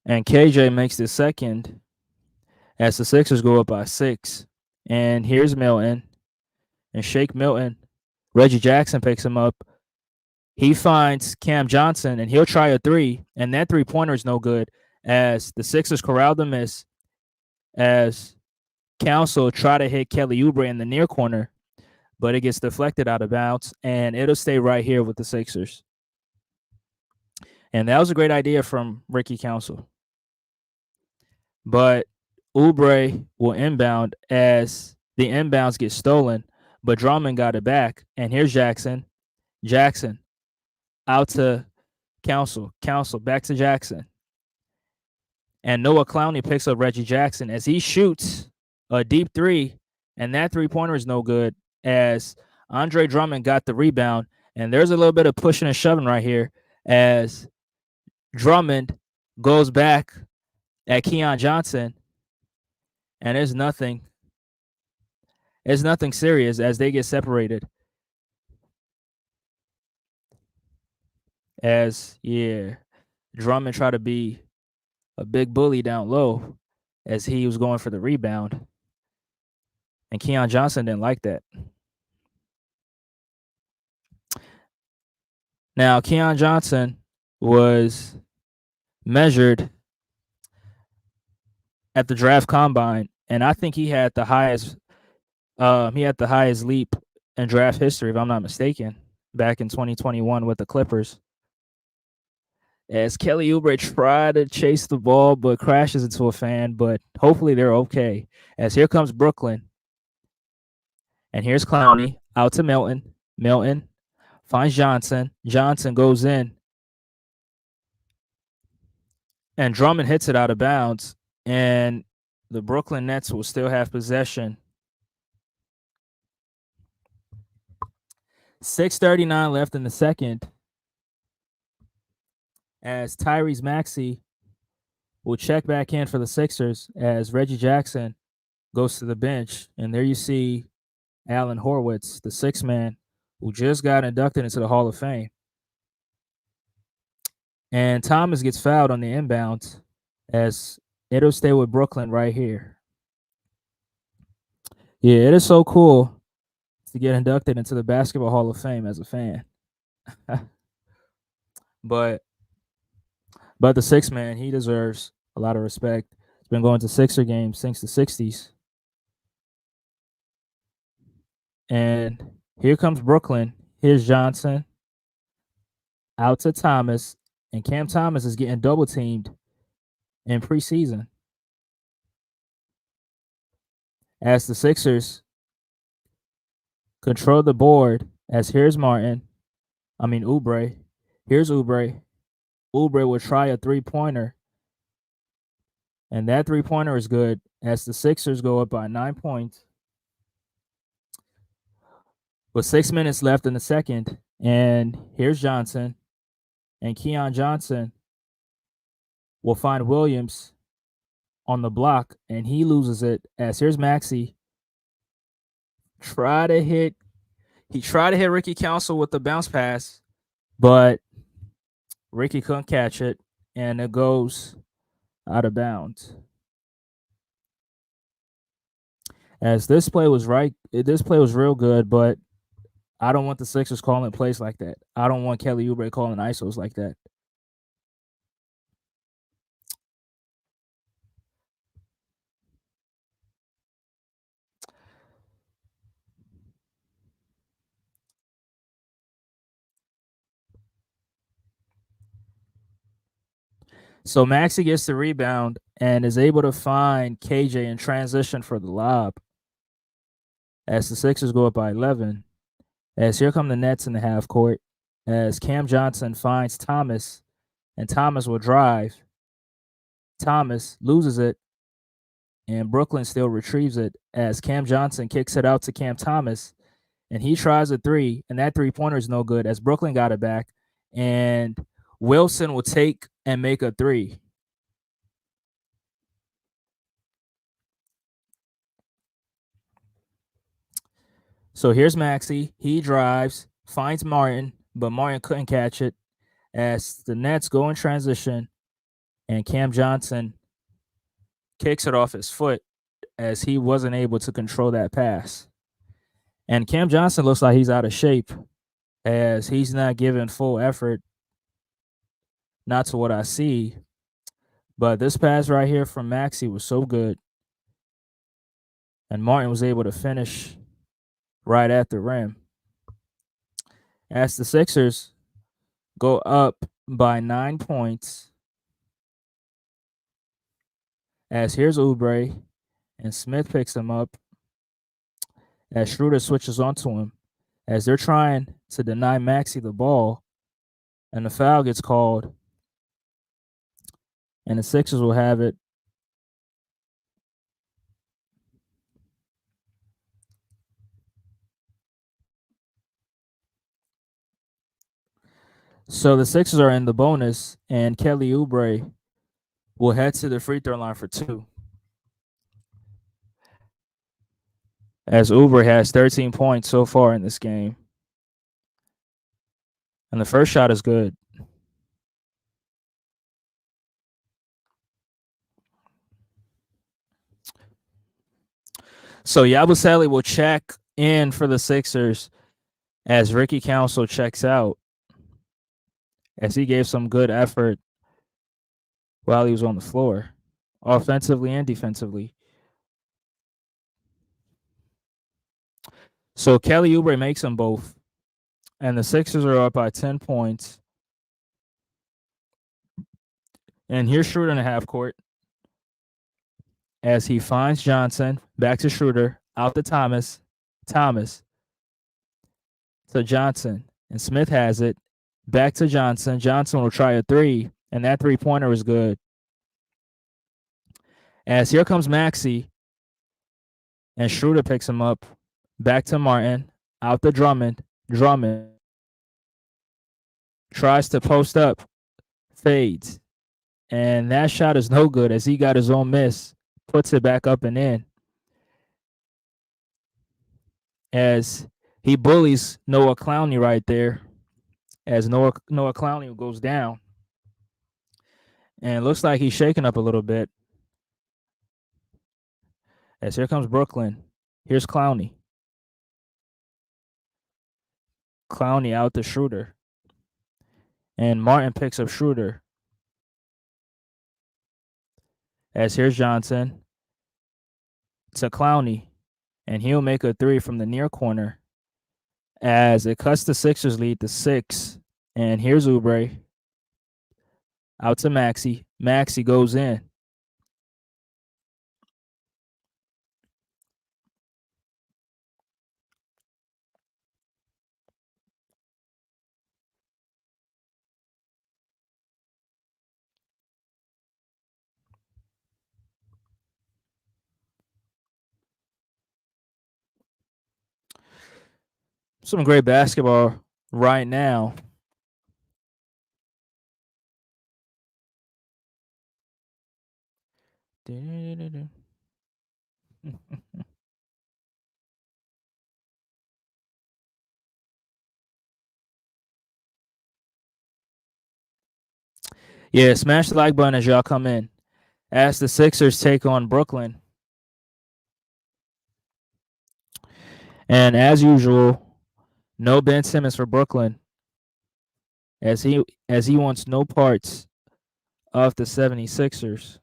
And KJ makes the second as the Sixers go up by 6. And here's Milton. And Shake Milton. Reggie Jackson picks him up. He finds Cam Johnson, and he'll try a three. And that three-pointer is no good as the Sixers corral the miss as Council try to hit Kelly Oubre in the near corner, but it gets deflected out of bounds, and it'll stay right here with the Sixers. And that was a great idea from Ricky Council. But Oubre will inbound as the inbounds get stolen, but Drummond got it back. And here's Jackson. Jackson out to Council. Council back to Jackson. And Noah Clowney picks up Reggie Jackson as he shoots a deep three, and that three-pointer is no good as Andre Drummond got the rebound. And there's a little bit of pushing and shoving right here as Drummond goes back at Keon Johnson, and there's nothing serious as they get separated. As Drummond tried to be a big bully down low as he was going for the rebound, and Keon Johnson didn't like that. Now, Keon Johnson was measured at the draft combine, and I think he had the highest leap in draft history, if I'm not mistaken, back in 2021 with the Clippers. As Kelly Oubre tried to chase the ball but crashes into a fan, but hopefully they're okay. As here comes Brooklyn. And here's Clowney out to Milton. Milton finds Johnson. Johnson goes in. And Drummond hits it out of bounds. And the Brooklyn Nets will still have possession. 6:39 left in the second. As Tyrese Maxey will check back in for the Sixers as Reggie Jackson goes to the bench. And there you see Alan Horwitz, the sixth man, who just got inducted into the Hall of Fame. And Thomas gets fouled on the inbound as it'll stay with Brooklyn right here. Yeah, it is so cool to get inducted into the Basketball Hall of Fame as a fan. But the sixth man, he deserves a lot of respect. He's been going to Sixer games since the 60s. And here comes Brooklyn. Here's Johnson out to Thomas. And Cam Thomas is getting double teamed in preseason. As the Sixers control the board, as here's Oubre. Here's Oubre. Oubre will try a three-pointer. And that three-pointer is good as the Sixers go up by 9 points. With 6 minutes left in the second. And here's Johnson. And Keon Johnson will find Williams on the block, and he loses it. As here's Maxey. He tried to hit Ricky Council with the bounce pass, but Ricky couldn't catch it, and it goes out of bounds. As this play was real good, but I don't want the Sixers calling plays like that. I don't want Kelly Oubre calling ISOs like that. So Maxey gets the rebound and is able to find KJ in transition for the lob. As the Sixers go up by 11. As here come the Nets in the half court. As Cam Johnson finds Thomas, and Thomas will drive. Thomas loses it, and Brooklyn still retrieves it as Cam Johnson kicks it out to Cam Thomas, and he tries a three, and that three-pointer is no good as Brooklyn got it back, and Wilson will take and make a three. So here's Maxey. He drives, finds Martin, but Martin couldn't catch it as the Nets go in transition, and Cam Johnson kicks it off his foot as he wasn't able to control that pass. And Cam Johnson looks like he's out of shape as he's not giving full effort, not to what I see. But this pass right here from Maxey was so good. and Martin was able to finish right at the rim. As the Sixers go up by 9 points, as here's Oubre, and Smith picks him up, as Schroeder switches onto him, as they're trying to deny Maxey the ball, and the foul gets called, and the Sixers will have it. So the Sixers are in the bonus, and Kelly Oubre will head to the free throw line for 2. As Oubre has 13 points so far in this game. And the first shot is good. So Yabusele will check in for the Sixers as Ricky Council checks out, as he gave some good effort while he was on the floor, offensively and defensively. So Kelly Oubre makes them both, and the Sixers are up by 10 points. And here's Schroeder in the half court as he finds Johnson, back to Schroeder, out to Thomas to Johnson, and Smith has it, back to Johnson. Johnson will try a 3, and that 3-pointer is good. As here comes Maxey, and Schroeder picks him up, back to Martin, out to Drummond. Drummond tries to post up, fades, and that shot is no good as he got his own miss, puts it back up and in. As he bullies Noah Clowney right there, as Noah Clowney goes down, and it looks like he's shaking up a little bit. As here comes Brooklyn. Here's Clowney. Clowney out to Schroeder. And Martin picks up Schroeder. As here's Johnson to Clowney. And he'll make a 3 from the near corner as it cuts the Sixers lead to 6. And here's Oubre out to Maxey. Maxey goes in. Some great basketball right now. Yeah, smash the like button as y'all come in. As the Sixers take on Brooklyn. And as usual, no Ben Simmons for Brooklyn, as he wants no parts of the 76ers.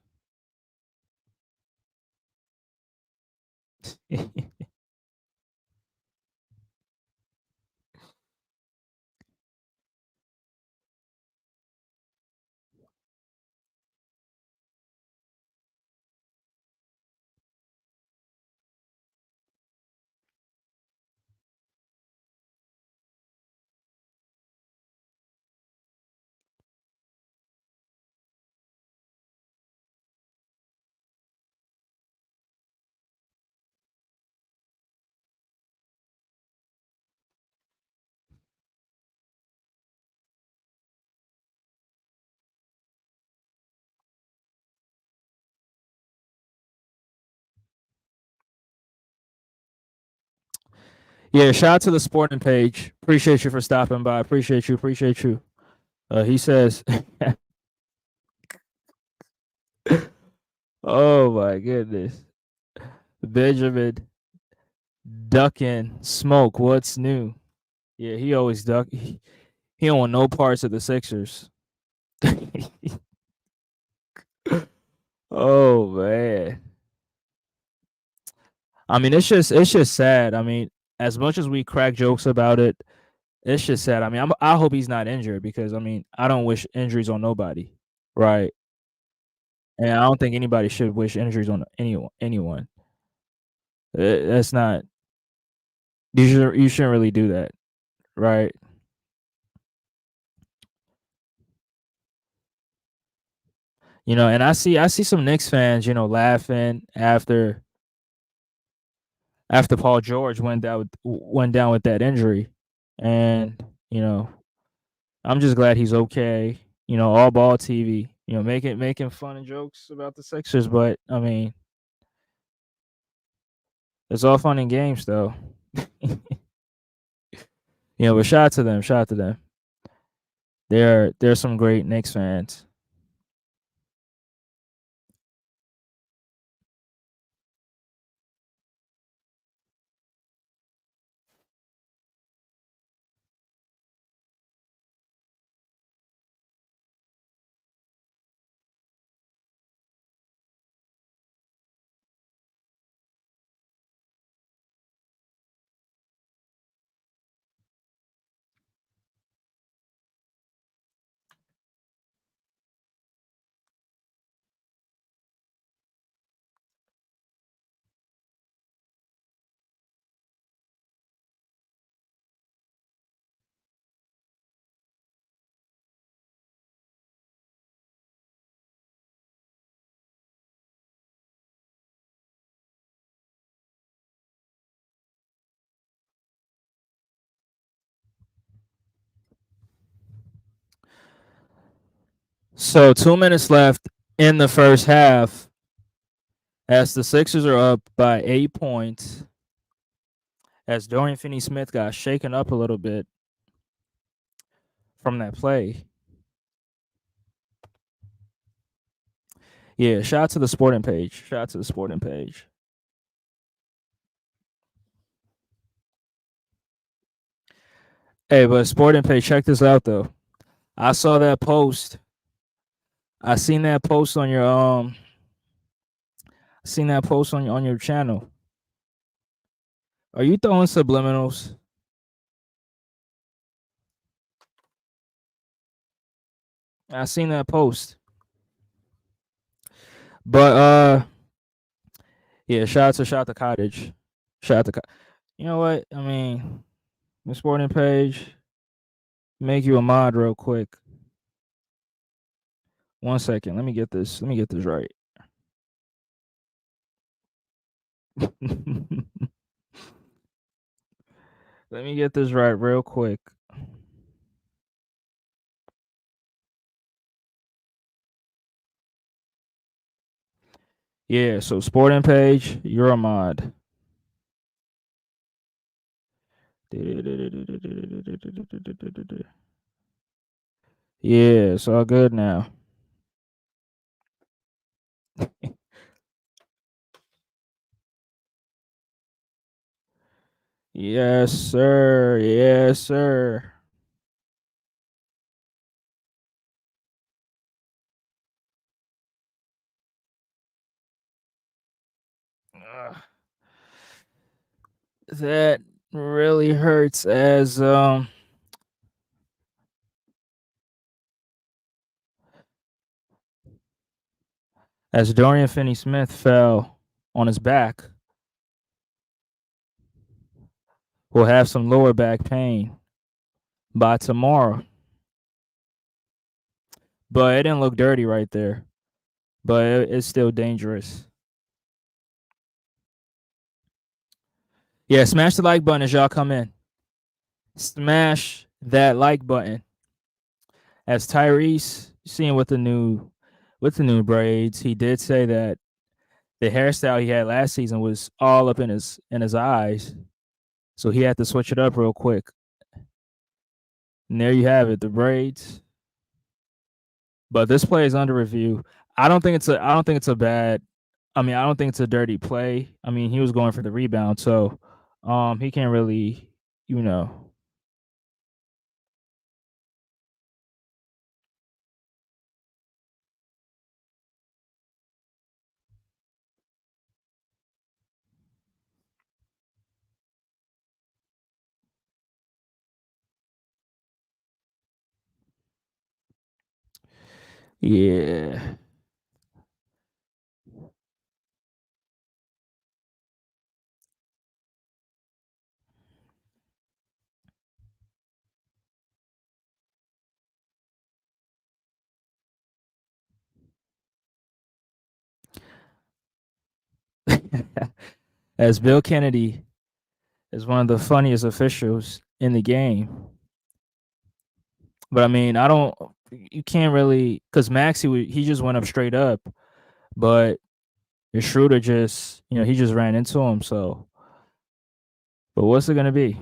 Yeah, shout out to the sporting page. Appreciate you for stopping by. Appreciate you. He says, oh my goodness. Benjamin ducking smoke. What's new? Yeah, he always duck. He don't want no parts of the Sixers. Oh man. I mean, it's just sad. I mean, as much as we crack jokes about it, it's just sad. I mean, I hope he's not injured because I mean, I don't wish injuries on nobody, right? And I don't think anybody should wish injuries on anyone. Anyone. That's not. You shouldn't really do that, right? And I see some Knicks fans, laughing after Paul George went down with that injury, and you know I'm just glad he's okay. All ball TV, making fun and jokes about the Sixers, but I mean, it's all fun and games though. But shout out to them, shout out to them. They're some great Knicks fans. So 2 minutes left in the first half, as the Sixers are up by 8 points. As Dorian Finney-Smith got shaken up a little bit from that play. Yeah, shout out to the sporting page. Shout out to the sporting page. Hey, but sporting page, check this out though. I saw that post. I seen that post on your seen that post on your channel. Are you throwing subliminals? I seen that post. But yeah, shout out to Cottage. Shout out to You know what? I mean, the sporting page, make you a mod real quick. 1 second. Let me get this right. Let me get this right real quick. Yeah, so sporting page, you're a mod. Yeah, it's all good now. Yes, sir. Yes, sir. Ugh, that really hurts as Dorian Finney-Smith fell on his back. Will have some lower back pain by tomorrow. But it didn't look dirty right there. But it's still dangerous. Yeah, smash the like button as y'all come in. Smash that like button. As Tyrese, seeing with the new braids, he did say that the hairstyle he had last season was all up in his eyes. So he had to switch it up real quick. And there you have it, the braids. But this play is under review. I don't think it's a bad. I mean, I don't think it's a dirty play. I mean, he was going for the rebound, so he can't really, you know. Yeah. As Bill Kennedy is one of the funniest officials in the game. But I mean, I don't. You can't really because Maxi he just went up straight up, but Schroeder just he just ran into him. So, but what's it gonna be?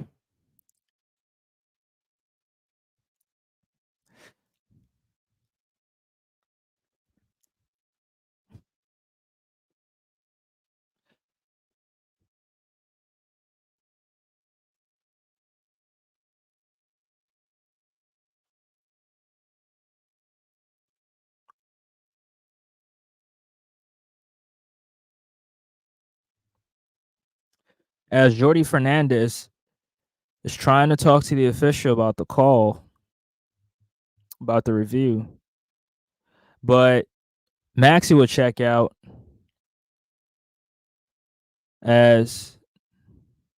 As Jordy Fernandez is trying to talk to the official about the call, about the review, but Maxi would check out as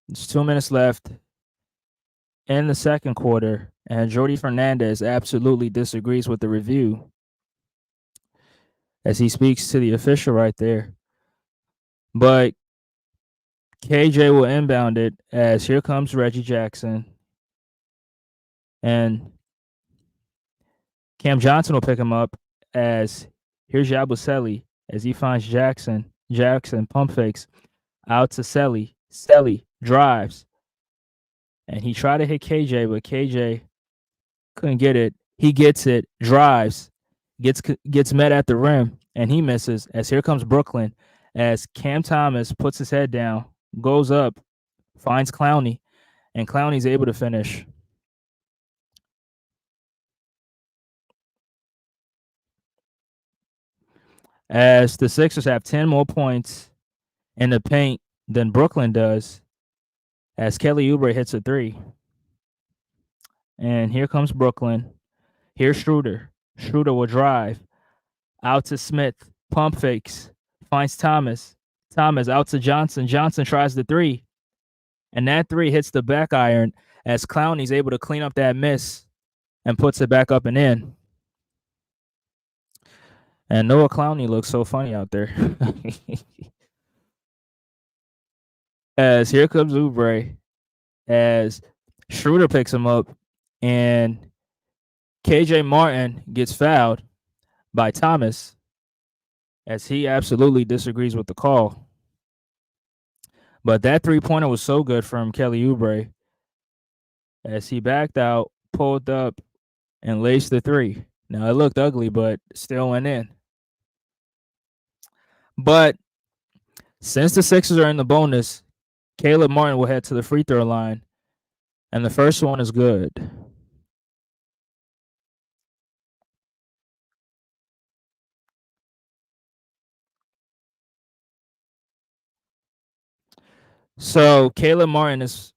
it's 2 minutes left in the second quarter, and Jordy Fernandez absolutely disagrees with the review as he speaks to the official right there. But KJ will inbound it as here comes Reggie Jackson, and Cam Johnson will pick him up as here's Yabusele as he finds Jackson. Jackson pump fakes out to Selly. Selly drives, and he tried to hit KJ, but KJ couldn't get it. He gets it, drives, gets met at the rim, and he misses. As here comes Brooklyn, as Cam Thomas puts his head down, goes up, finds Clowney, and Clowney's able to finish. As the Sixers have 10 more points in the paint than Brooklyn does, as Kelly Oubre hits a three. And here comes Brooklyn. Here's Schroeder. Schroeder will drive out to Smith. Pump fakes. Finds Thomas. Thomas out to Johnson. Johnson tries the three. And that three hits the back iron as Clowney's able to clean up that miss and puts it back up and in. And Noah Clowney looks so funny out there. As here comes Oubre. As Schroeder picks him up. And KJ Martin gets fouled by Thomas as he absolutely disagrees with the call. But that 3-pointer was so good from Kelly Oubre as he backed out, pulled up, and laced the three. Now, it looked ugly, but still went in. But since the Sixers are in the bonus, Caleb Martin will head to the free throw line, and the first one is good. So Caleb Martin is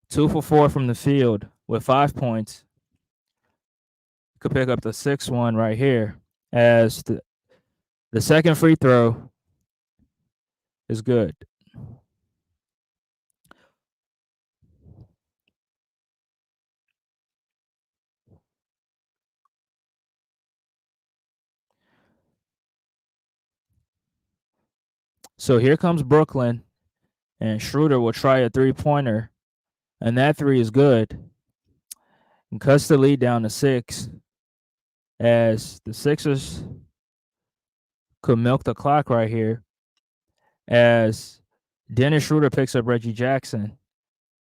2 for 4 from the field with 5 points. Could pick up the sixth one right here as the second free throw is good. So here comes Brooklyn, and Schroeder will try a 3-pointer, and that three is good. And cuts the lead down to 6 as the Sixers could milk the clock right here as Dennis Schroeder picks up Reggie Jackson,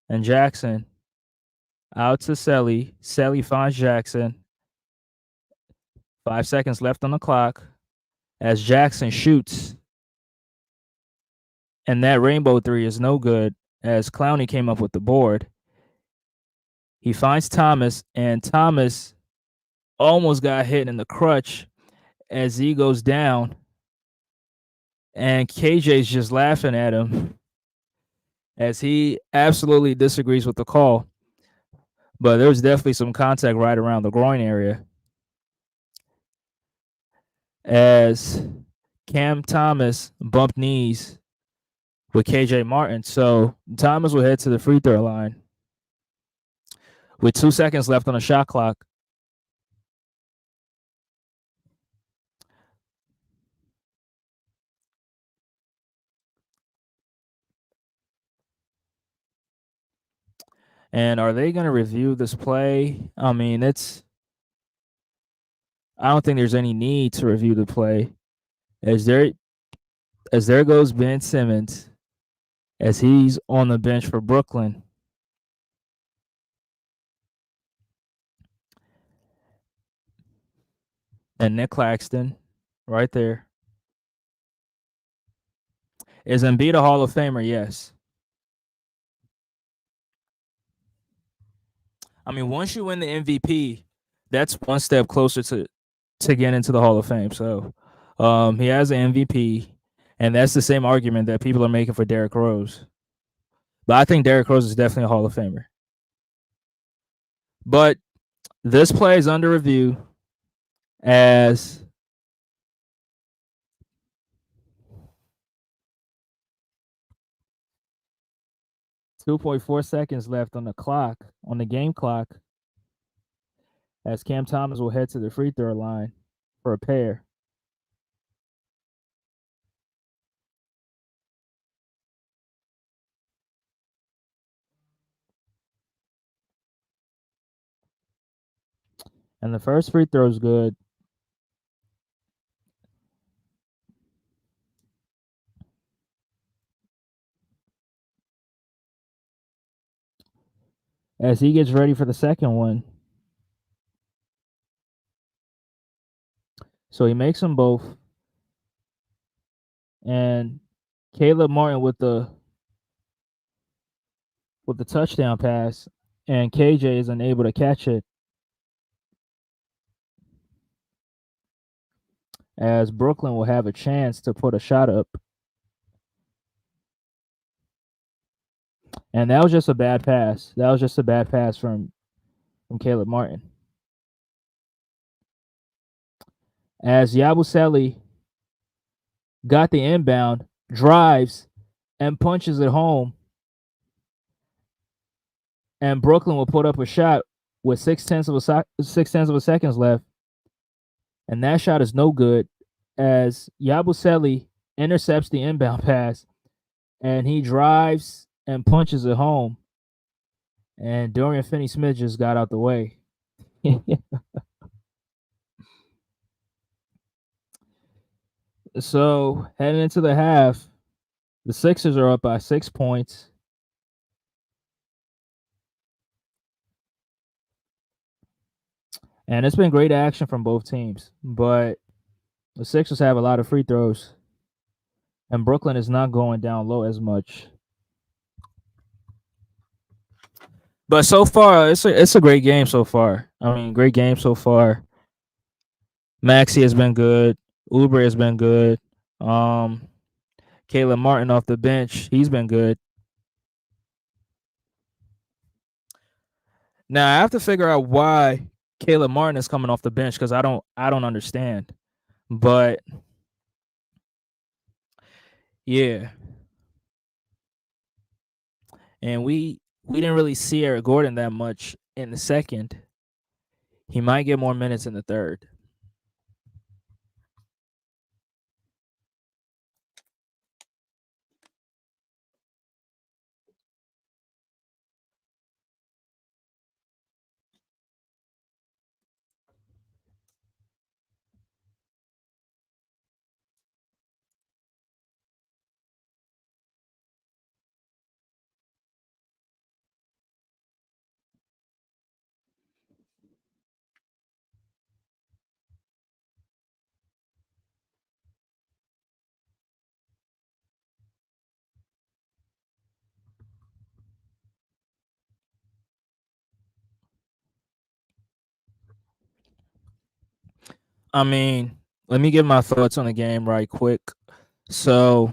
and Jackson out to Selly. Selly finds Jackson. 5 seconds left on the clock as Jackson shoots. And that rainbow three is no good as Clowney came up with the board. He finds Thomas, and Thomas almost got hit in the crutch as he goes down. And KJ's just laughing at him as he absolutely disagrees with the call. But there was definitely some contact right around the groin area. as Cam Thomas bumped knees with KJ Martin. So Thomas will head to the free throw line with 2 seconds left on the shot clock. And are they going to review this play? I mean, I don't think there's any need to review the play. As there goes Ben Simmons as he's on the bench for Brooklyn. And Nick Claxton right there. Is Embiid a Hall of Famer? Yes. I mean, once you win the MVP, that's one step closer to get into the Hall of Fame. So he has an MVP, and that's the same argument that people are making for Derrick Rose. But I think Derrick Rose is definitely a Hall of Famer. But this play is under review as 2.4 seconds left on the clock, on the game clock, as Cam Thomas will head to the free throw line for a pair. And the first free throw is good. As he gets ready for the second one. So he makes them both. And Caleb Martin with the touchdown pass, and KJ is unable to catch it. As Brooklyn will have a chance to put a shot up. And that was just a bad pass. That was just a bad pass from Caleb Martin. As Yabusele got the inbound, drives, and punches it home. And Brooklyn will put up a shot with 6/10 of a seconds left. And that shot is no good as Yabusele intercepts the inbound pass, and he drives and punches it home. And Dorian Finney-Smith just got out the way. So heading into the half, the Sixers are up by 6 points. And it's been great action from both teams, but the Sixers have a lot of free throws, and Brooklyn is not going down low as much. But so far, it's a great game so far. I mean, great game so far. Maxey has been good. Oubre has been good. Caleb Martin off the bench, he's been good. Now I have to figure out why Caleb Martin is coming off the bench because I don't understand. But yeah, and we didn't really see Eric Gordon that much in the second. He might get more minutes in the third. I mean, let me give my thoughts on the game right quick. So,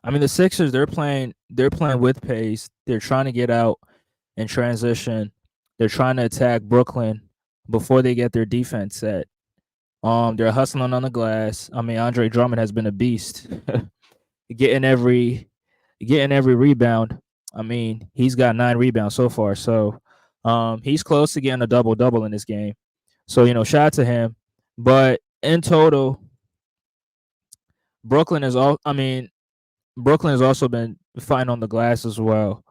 I mean, the Sixers they're playing with pace. They're trying to get out in transition. They're trying to attack Brooklyn before they get their defense set. They're hustling on the glass. I mean, Andre Drummond has been a beast, getting every getting every rebound. I mean, he's got 9 rebounds so far, so he's close to getting a double double in this game. So shout out to him. But in total, Brooklyn is all. I mean, Brooklyn has also been fine on the glass as well.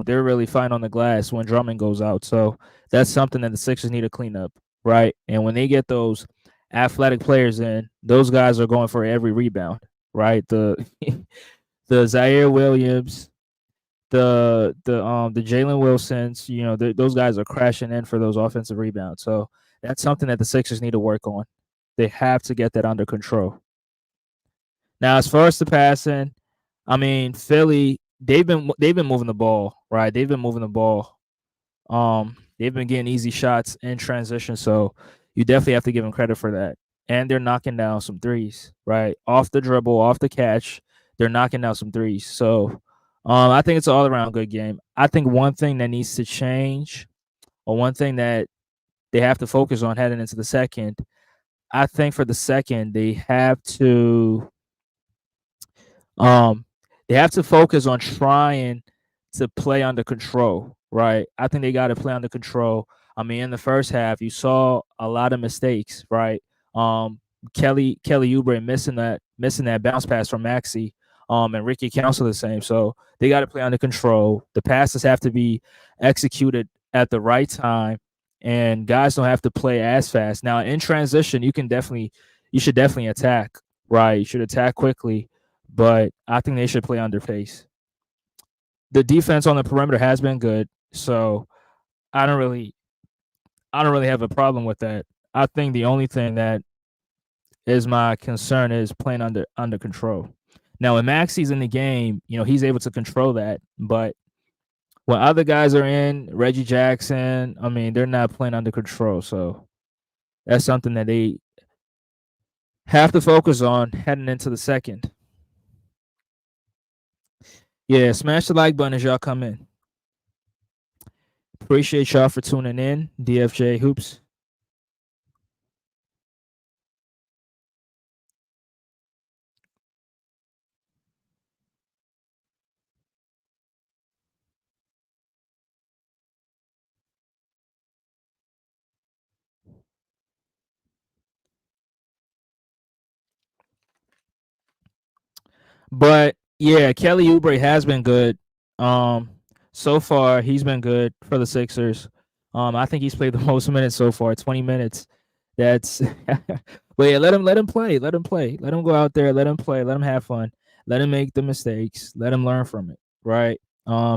They're really fine on the glass when Drummond goes out. So that's something that the Sixers need to clean up, right? And when they get those athletic players in, those guys are going for every rebound, right? The the Zaire Williams, the Jalen Wilsons, those guys are crashing in for those offensive rebounds. So that's something that the Sixers need to work on. They have to get that under control. Now, as far as the passing, I mean, Philly, they've been moving the ball, right? They've been moving the ball. They've been getting easy shots in transition, so you definitely have to give them credit for that. And they're knocking down some threes, right? Off the dribble, off the catch, they're knocking down some threes. So, I think it's an all around good game. I think one thing that needs to change, or one thing that they have to focus on heading into the second, I think for the second they have to um, they have to focus on trying to play under control, right? I think they got to play under control. I mean, in the first half, you saw a lot of mistakes, right? Kelly Oubre missing that bounce pass from Maxi, and Ricky Council the same. So they got to play under control. The passes have to be executed at the right time, and guys don't have to play as fast. Now in transition, you should definitely attack, right? You should attack quickly, but I think they should play under pace. The defense on the perimeter has been good, so I don't really I don't really have a problem with that. I think the only thing that is my concern is playing under control. Now, when Maxi's in the game, he's able to control that, but when other guys are in, Reggie Jackson, I mean, they're not playing under control, so that's something that they have to focus on heading into the second. Yeah, smash the like button as y'all come in. Appreciate y'all for tuning in. DFJ Hoops. But yeah, Kelly Oubre has been good. Um, so far he's been good for the Sixers. I think he's played the most minutes so far, 20 minutes. That's but yeah, let him play, let him play, let him go out there, let him play, let him have fun, let him make the mistakes, let him learn from it, right?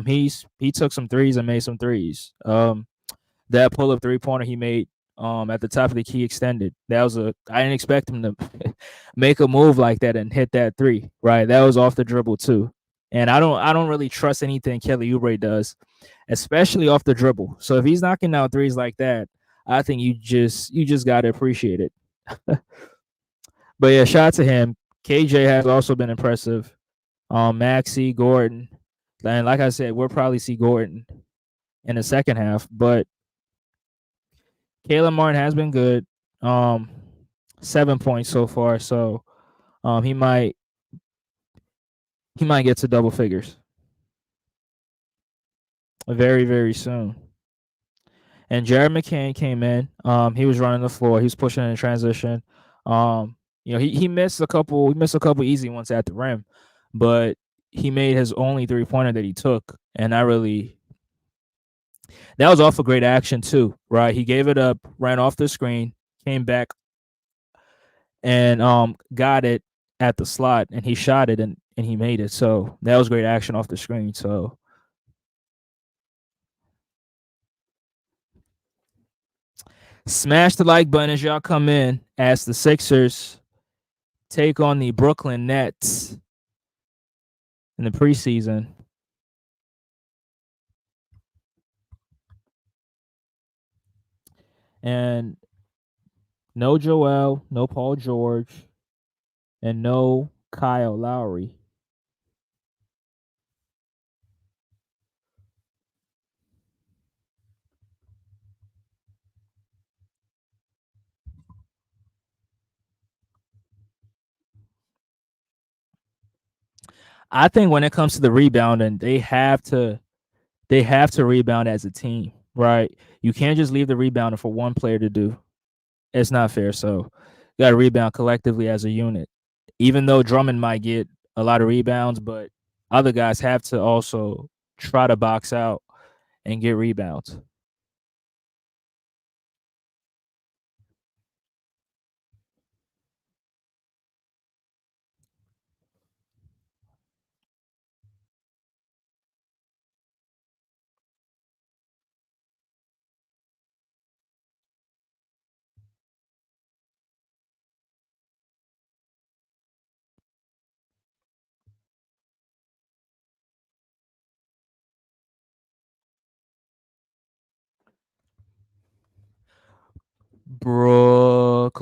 He took some threes and made some threes. That pull up 3 pointer he made at the top of the key extended. That was I didn't expect him to make a move like that and hit that three. Right, that was off the dribble too. And I don't really trust anything Kelly Oubre does, especially off the dribble. So if he's knocking down threes like that, I think you just got to appreciate it. But yeah, shout out to him. KJ has also been impressive. Maxi Gordon, and like I said, we'll probably see Gordon in the second half, but Caleb Martin has been good. 7 points so far, so he might get to double figures very very soon. And Jared McCain came in. He was running the floor. He was pushing in transition. He missed a couple easy ones at the rim, but he made his only 3 pointer that he took, and that was off a great action too, right? He gave it up, ran off the screen, came back and got it at the slot, and he shot it and he made it. So that was great action off the screen. So smash the like button as y'all come in as the Sixers take on the Brooklyn Nets in the preseason. And no Joel, no Paul George, and no Kyle Lowry. I think when it comes to the rebounding, they have to rebound as a team, right? You can't just leave the rebounding for one player to do. It's not fair. So you got to rebound collectively as a unit. Even though Drummond might get a lot of rebounds, but other guys have to also try to box out and get rebounds. Brooklyn.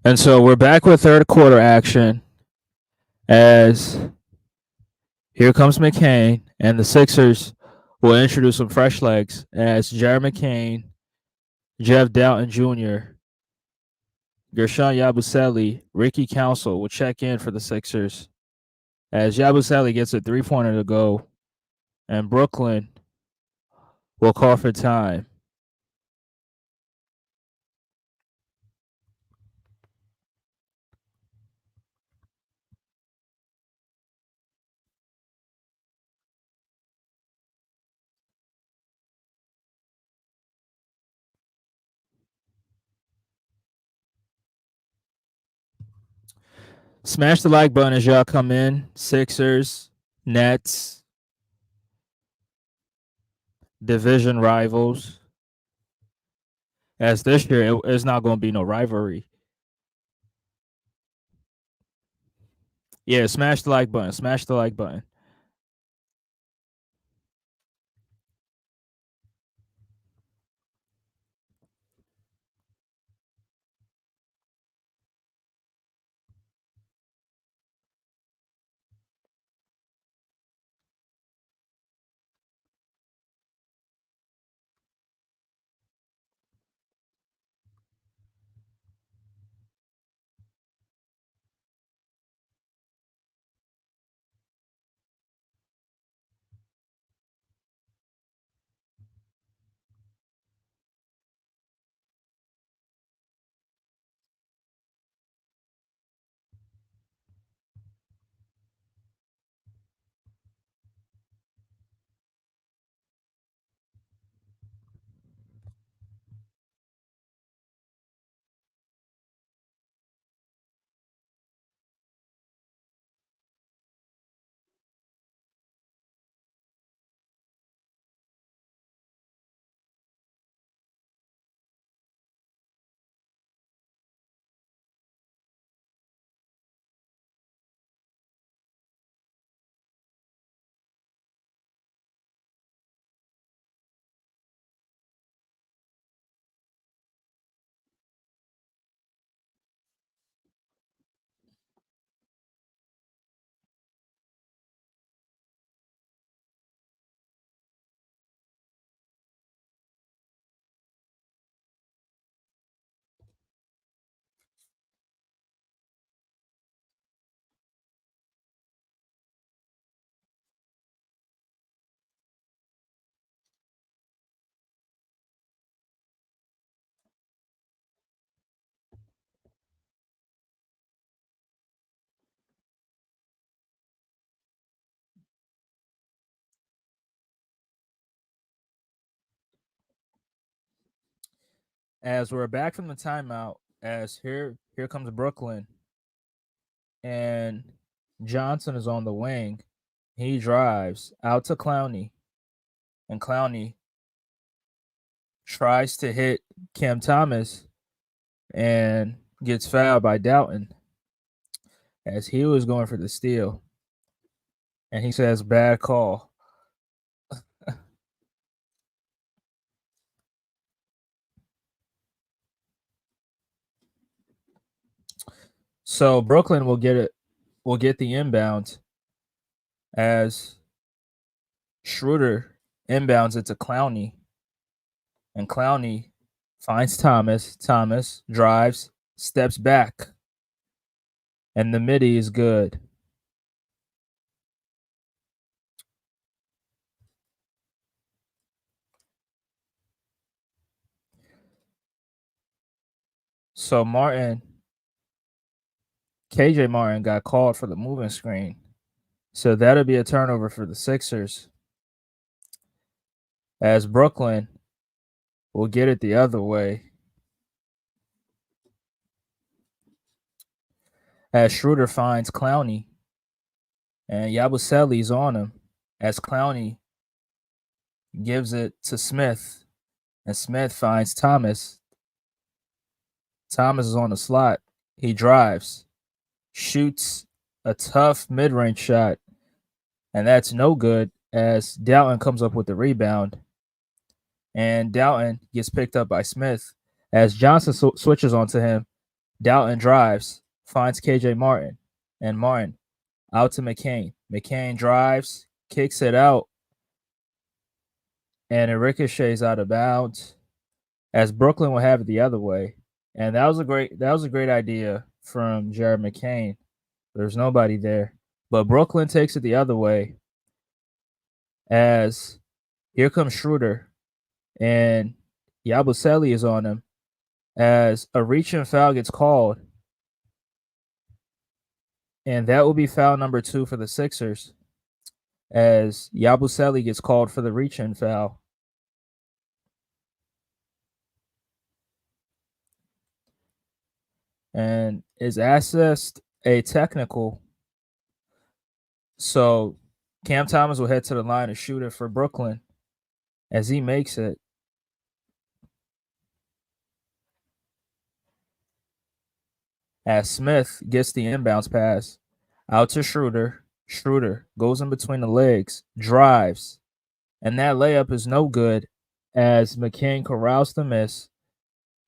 And so we're back with third quarter action as here comes McCain, and the Sixers will introduce some fresh legs as Jared McCain, Jeff Doughton Jr., Gershon Yabusele, Ricky Council will check in for the Sixers as Yabusele gets a 3-pointer to go, and Brooklyn will call for time. Smash the like button as y'all come in. Sixers, Nets, division rivals. As this year, it's not going to be no rivalry. Yeah, smash the like button. Smash the like button. As we're back from the timeout, as here comes Brooklyn, and Johnson is on the wing. He drives out to Clowney, and Clowney tries to hit Cam Thomas and gets fouled by Doughton as he was going for the steal. And he says, bad call. So Brooklyn will get the inbound as Schroeder inbounds it to Clowney. And Clowney finds Thomas. Thomas drives, steps back. And the midi is good. So KJ Martin got called for the moving screen. So that'll be a turnover for the Sixers. As Brooklyn will get it the other way. As Schroeder finds Clowney. And Yabusele's on him. As Clowney gives it to Smith. And Smith finds Thomas. Thomas is on the slot. He drives. Shoots a tough mid-range shot. And that's no good as Doughton comes up with the rebound. And Doughton gets picked up by Smith as Johnson switches onto him. Dalton drives, finds KJ Martin, and Martin out to McCain. McCain drives, kicks it out, and it ricochets out of bounds as Brooklyn will have it the other way. And that was a great idea from Jared McCain. There's nobody there. But Brooklyn takes it the other way as here comes Schroeder and Yabusele is on him as a reach and foul gets called. And that will be foul number 2 for the Sixers as Yabusele gets called for the reach and foul. And is assessed a technical. So Cam Thomas will head to the line to shoot it for Brooklyn as he makes it. As Smith gets the inbounds pass out to Schroeder. Schroeder goes in between the legs, drives, and that layup is no good as McCain corrals the miss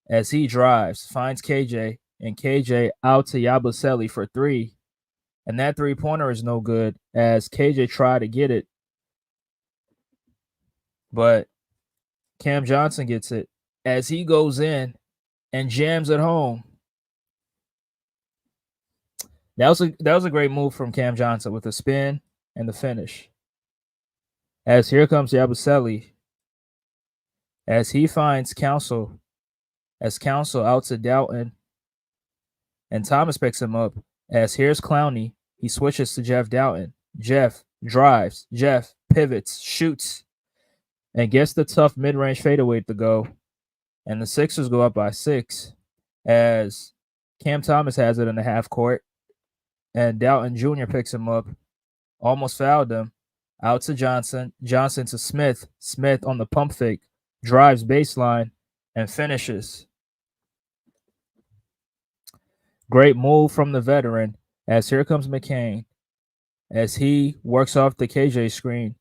as he drives, finds KJ, and KJ out to Yabusele for 3. And that 3-pointer is no good as KJ tried to get it, but Cam Johnson gets it as he goes in and jams it home. That was a great move from Cam Johnson with the spin and the finish. As here comes Yabusele as he finds Council out to Dalton, and Thomas picks him up as here's Clowney. He switches to Jeff Dalton. Jeff drives. Jeff pivots, shoots, and gets the tough mid-range fadeaway to go. And the Sixers go up by 6 as Cam Thomas has it in the half court. And Dalton Jr. picks him up, almost fouled him, out to Johnson, Johnson to Smith, Smith on the pump fake, drives baseline, and finishes. Great move from the veteran as here comes McCain as he works off the KJ screen,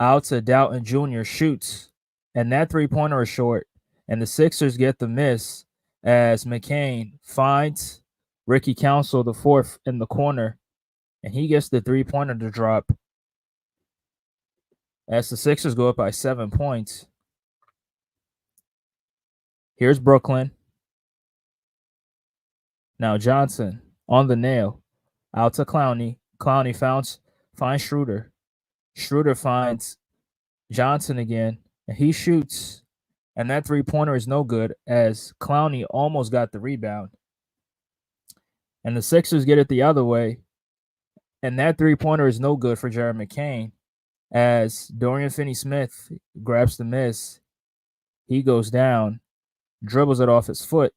out to Dalton Jr., shoots, and that 3-pointer is short, and the Sixers get the miss as McCain finds Ricky Council, the 4th, in the corner, and he gets the 3-pointer to drop as the Sixers go up by 7 points. Here's Brooklyn. Now Johnson on the nail, out to Clowney. Clowney finds Schroeder. Schroeder finds Johnson again, and he shoots, and that 3-pointer is no good as Clowney almost got the rebound. And the Sixers get it the other way, and that 3-pointer is no good for Jared McCain as Dorian Finney-Smith grabs the miss. He goes down, dribbles it off his foot,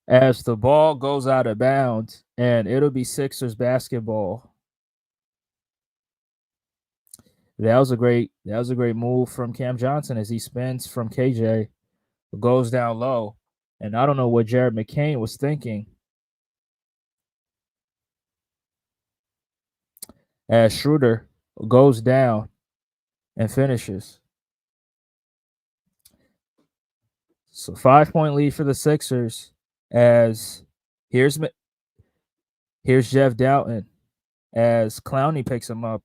as the ball goes out of bounds, and it'll be Sixers basketball. That was a great move from Cam Johnson as he spins from KJ, goes down low, and I don't know what Jared McCain was thinking. As Schroeder goes down and finishes. So 5-point lead for the Sixers as here's Jeff Dalton as Clowney picks him up.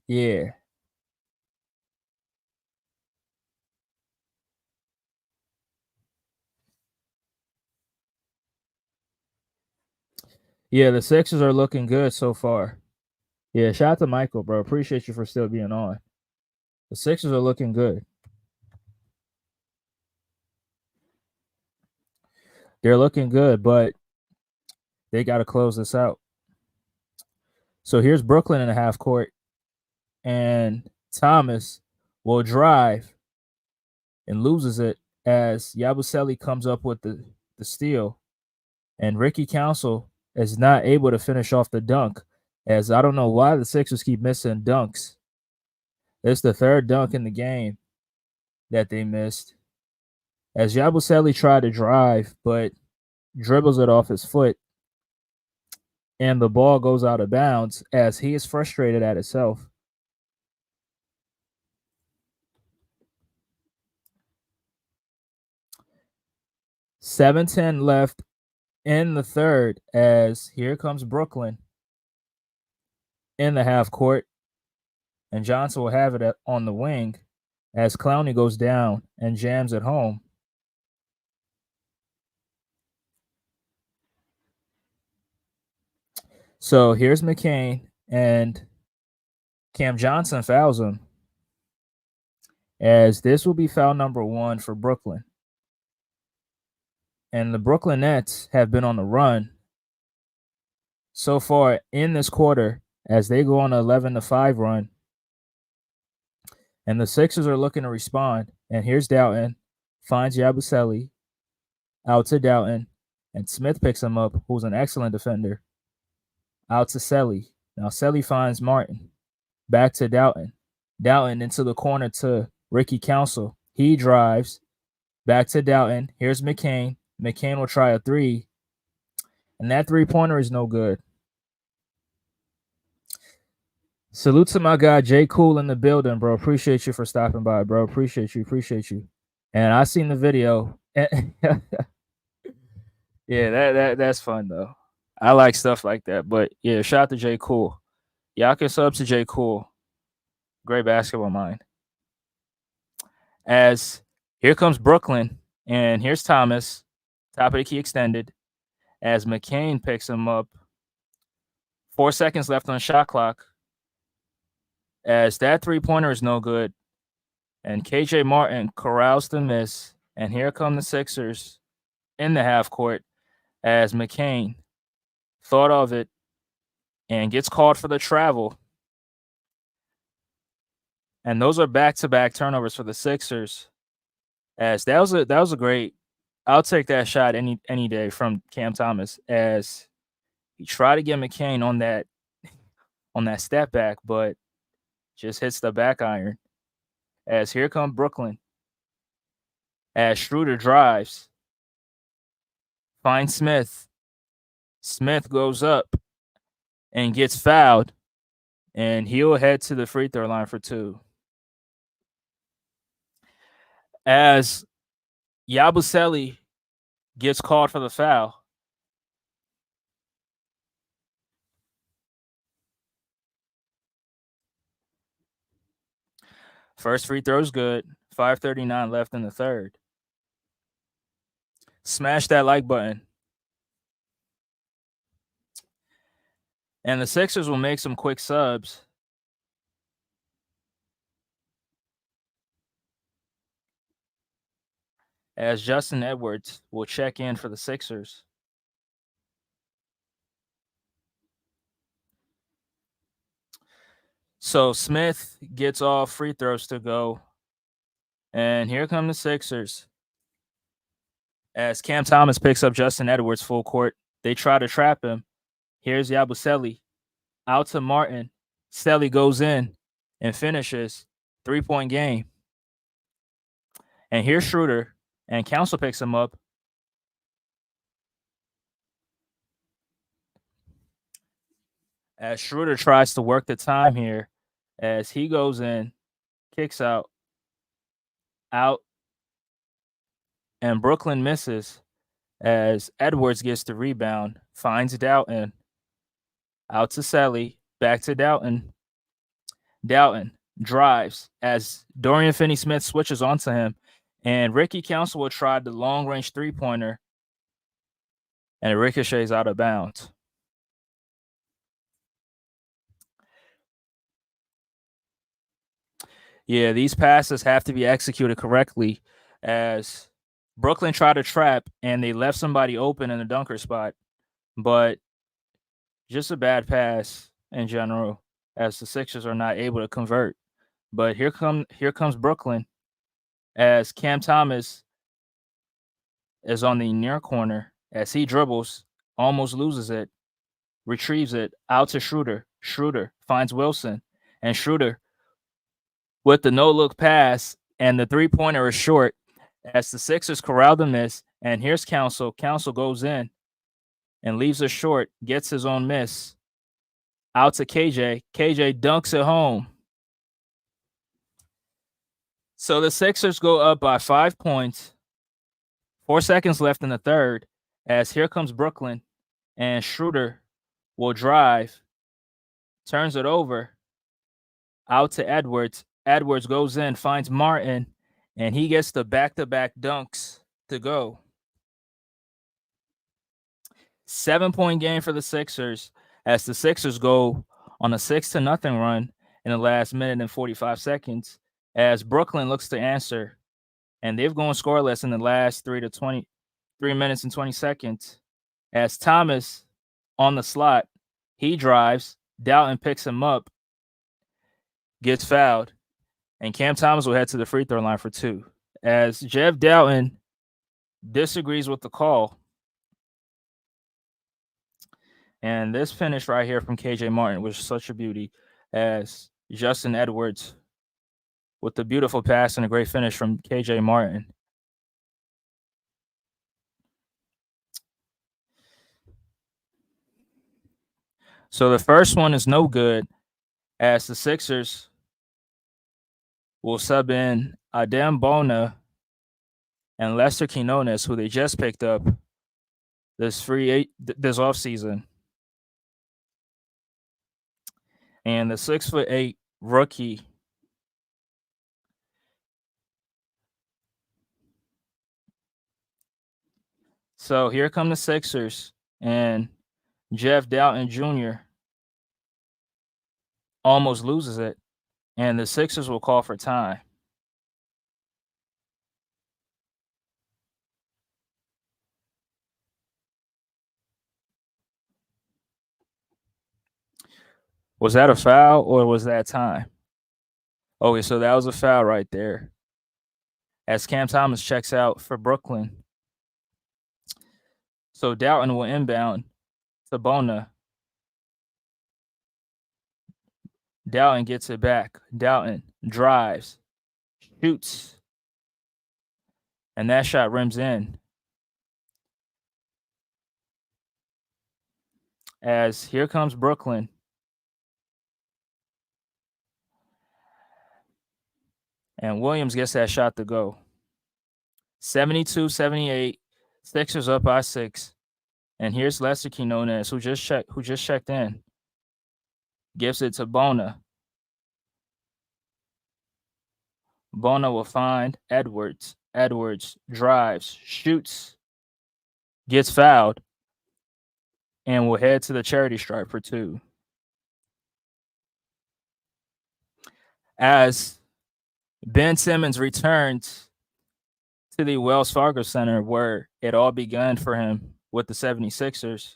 Yeah. Yeah, the Sixers are looking good so far. Yeah, shout out to Michael, bro. Appreciate you for still being on. The Sixers are looking good. They're looking good, but they got to close this out. So here's Brooklyn in the half court, and Thomas will drive and loses it as Yabusele comes up with the steal, and Ricky Council is not able to finish off the dunk, as I don't know why the Sixers keep missing dunks. It's the 3rd dunk in the game that they missed, as Yabusele tried to drive, but dribbles it off his foot, and the ball goes out of bounds as he is frustrated at himself. 7:10 left in the third as here comes Brooklyn in the half court, and Johnson will have it on the wing as Clowney goes down and jams it home. So here's McCain, and Cam Johnson fouls him, as this will be foul number 1 for Brooklyn. And the Brooklyn Nets have been on the run so far in this quarter as they go on an 11-5 run. And the Sixers are looking to respond. And here's Doughton, finds Yabusele, out to Doughton, and Smith picks him up, who's an excellent defender. Out to Selly. Now Selly finds Martin. Back to Doughton. Doughton into the corner to Ricky Council. He drives. Back to Doughton. Here's McCain. McCain will try a 3. And that 3-pointer is no good. Salute to my guy, J. Cool in the building, bro. Appreciate you for stopping by, bro. Appreciate you. And I seen the video. Yeah, that's fun, though. I like stuff like that. But, yeah, shout out to J. Cool. Y'all can sub to J. Cool. Great basketball mind. As here comes Brooklyn, and here's Thomas. Top of the key extended. As McCain picks him up. 4 seconds left on the shot clock. As that 3-pointer is no good. And KJ Martin corrals the miss. And here come the Sixers in the half court as McCain thought of it and gets called for the travel. And those are back-to-back turnovers for the Sixers. As that was a great. I'll take that shot any day from Cam Thomas as he tried to get McCain on that step back, but just hits the back iron. As here come Brooklyn. As Schroeder drives. Finds Smith. Smith goes up and gets fouled. And he'll head to the free throw line for 2. As Yabusele gets called for the foul. First free throw's good. 5:39 left in the third. Smash that like button. And the Sixers will make some quick subs. As Justin Edwards will check in for the Sixers. So Smith gets all free throws to go. And here come the Sixers. As Cam Thomas picks up Justin Edwards full court, they try to trap him. Here's Yabusele. Out to Martin. Selly goes in and finishes. 3-point game. And here's Schroeder. And Council picks him up. As Schroeder tries to work the time here. As he goes in. Kicks out. And Brooklyn misses. As Edwards gets the rebound. Finds Doughton. Out to Selly. Back to Doughton. Doughton drives as Dorian Finney-Smith switches onto him. And Ricky Council will try the long-range 3-pointer. And it ricochets out of bounds. Yeah, these passes have to be executed correctly as Brooklyn tried to trap and they left somebody open in the dunker spot. But just a bad pass in general as the Sixers are not able to convert. But here comes Brooklyn as Cam Thomas is on the near corner as he dribbles, almost loses it, retrieves it out to Schroeder. Schroeder finds Wilson, and Schroeder with the no-look pass, and the 3-pointer is short as the Sixers corral the miss. And here's Council. Council goes in and leaves it short, gets his own miss. Out to KJ. KJ dunks it home. So the Sixers go up by 5 points, 4 seconds left in the third, as here comes Brooklyn, and Schroeder will drive, turns it over out to Edwards. Edwards goes in, finds Martin, and he gets the back-to-back dunks to go. 7-point game for the Sixers, as the Sixers go on a 6-0 run in the last minute and 45 seconds, as Brooklyn looks to answer, and they've gone scoreless in the last 3 minutes and 20 seconds. As Thomas on the slot, he drives, Dalton picks him up, gets fouled, and Cam Thomas will head to the free throw line for 2. As Jeff Dalton disagrees with the call, and this finish right here from KJ Martin was such a beauty, as Justin Edwards with the beautiful pass and a great finish from KJ Martin. So the first one is no good, as the Sixers will sub in Adem Bona and Lester Quinones, who they just picked up this offseason. And the 6'8" rookie So here come the Sixers, and Jeff Dalton Jr. almost loses it, and the Sixers will call for time. Was that a foul or was that time? Okay, so that was a foul right there. As Cam Thomas checks out for Brooklyn. So Dalton will inbound to Bona. Dalton gets it back. Dalton drives, shoots, and that shot rims in. As here comes Brooklyn. And Williams gets that shot to go. 72-78. Sixers up by 6. And here's Lester Quinones, who just checked in. Gives it to Bona. Bona will find Edwards. Edwards drives, shoots, gets fouled, and will head to the charity stripe for 2. As Ben Simmons returns to the Wells Fargo Center, where it all began for him with the 76ers.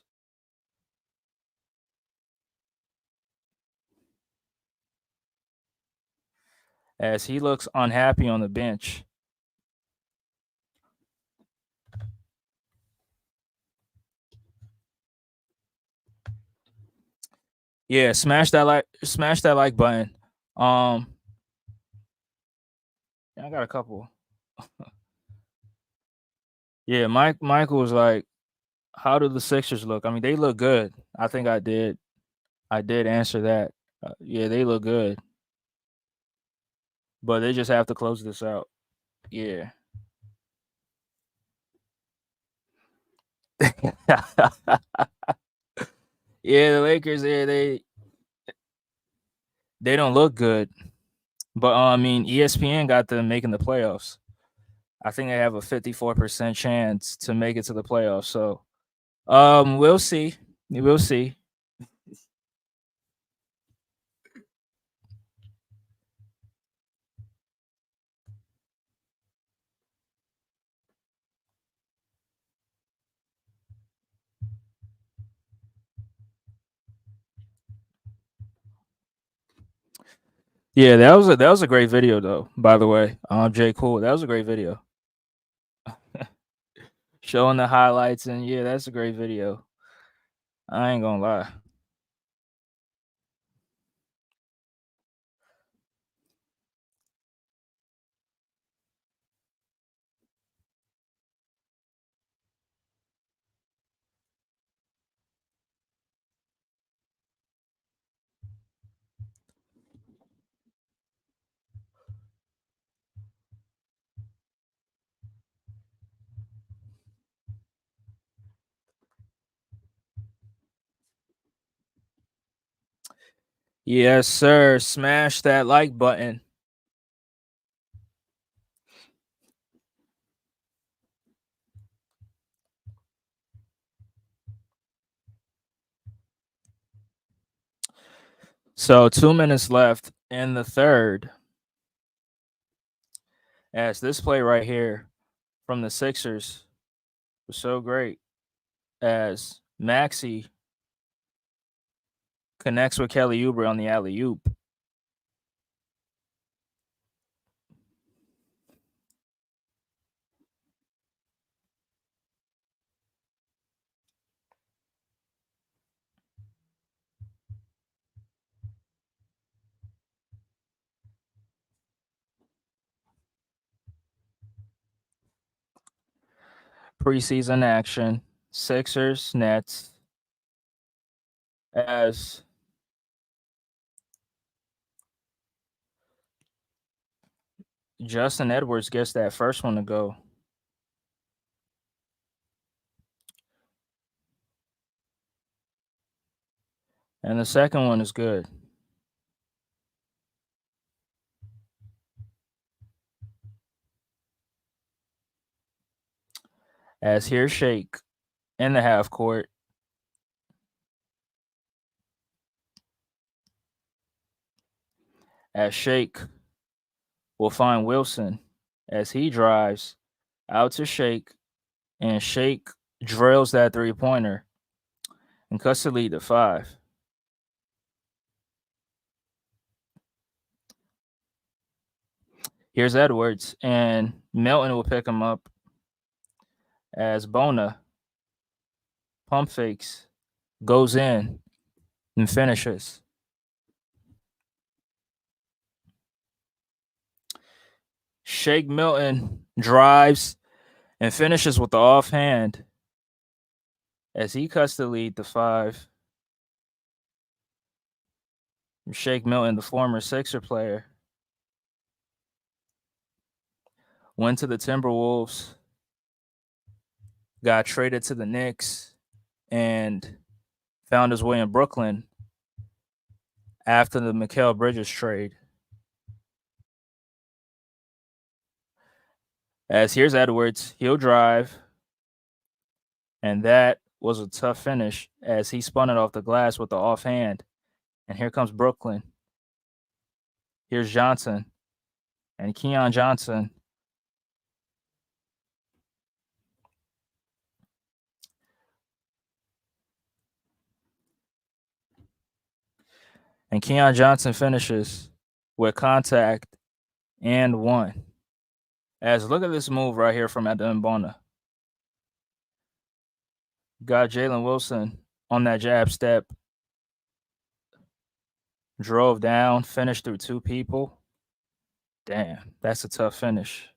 As he looks unhappy on the bench. Yeah, smash that like button. Yeah, I got a couple. Yeah, Michael was like, "How do the Sixers look?" I mean, they look good. I think I did answer that. Yeah, they look good, but they just have to close this out. Yeah. Yeah, the Lakers. Yeah, they don't look good, but I mean, ESPN got them making the playoffs. I think they have a 54% chance to make it to the playoffs. So, we'll see. We'll see. Yeah, that was a great video though. By the way, J. Cool, that was a great video. Showing the highlights, and yeah, that's a great video. I ain't gonna lie. Yes, sir. Smash that like button. So 2 minutes left in the third. As this play right here from the Sixers was so great. As Maxi connects with Kelly Oubre on the alley oop. Preseason action. Sixers, Nets. As Justin Edwards gets that first one to go. And the second one is good. As here's Shake in the half court. As Shake will find Wilson as he drives out to Shake, and Shake drills that 3-pointer and cuts the lead to 5. Here's Edwards, and Melton will pick him up as Bona pump fakes, goes in, and finishes. Shake Milton drives and finishes with the offhand as he cuts the lead to 5. Shake Milton, the former Sixer player, went to the Timberwolves, got traded to the Knicks, and found his way in Brooklyn after the Mikal Bridges trade. As here's Edwards, he'll drive, and that was a tough finish as he spun it off the glass with the offhand. And here comes Brooklyn. Here's Johnson and Keon Johnson. And Keon Johnson finishes with contact and 1. As look at this move right here from Adam Bona. Got Jalen Wilson on that jab step, drove down, finished through 2 people. Damn, that's a tough finish.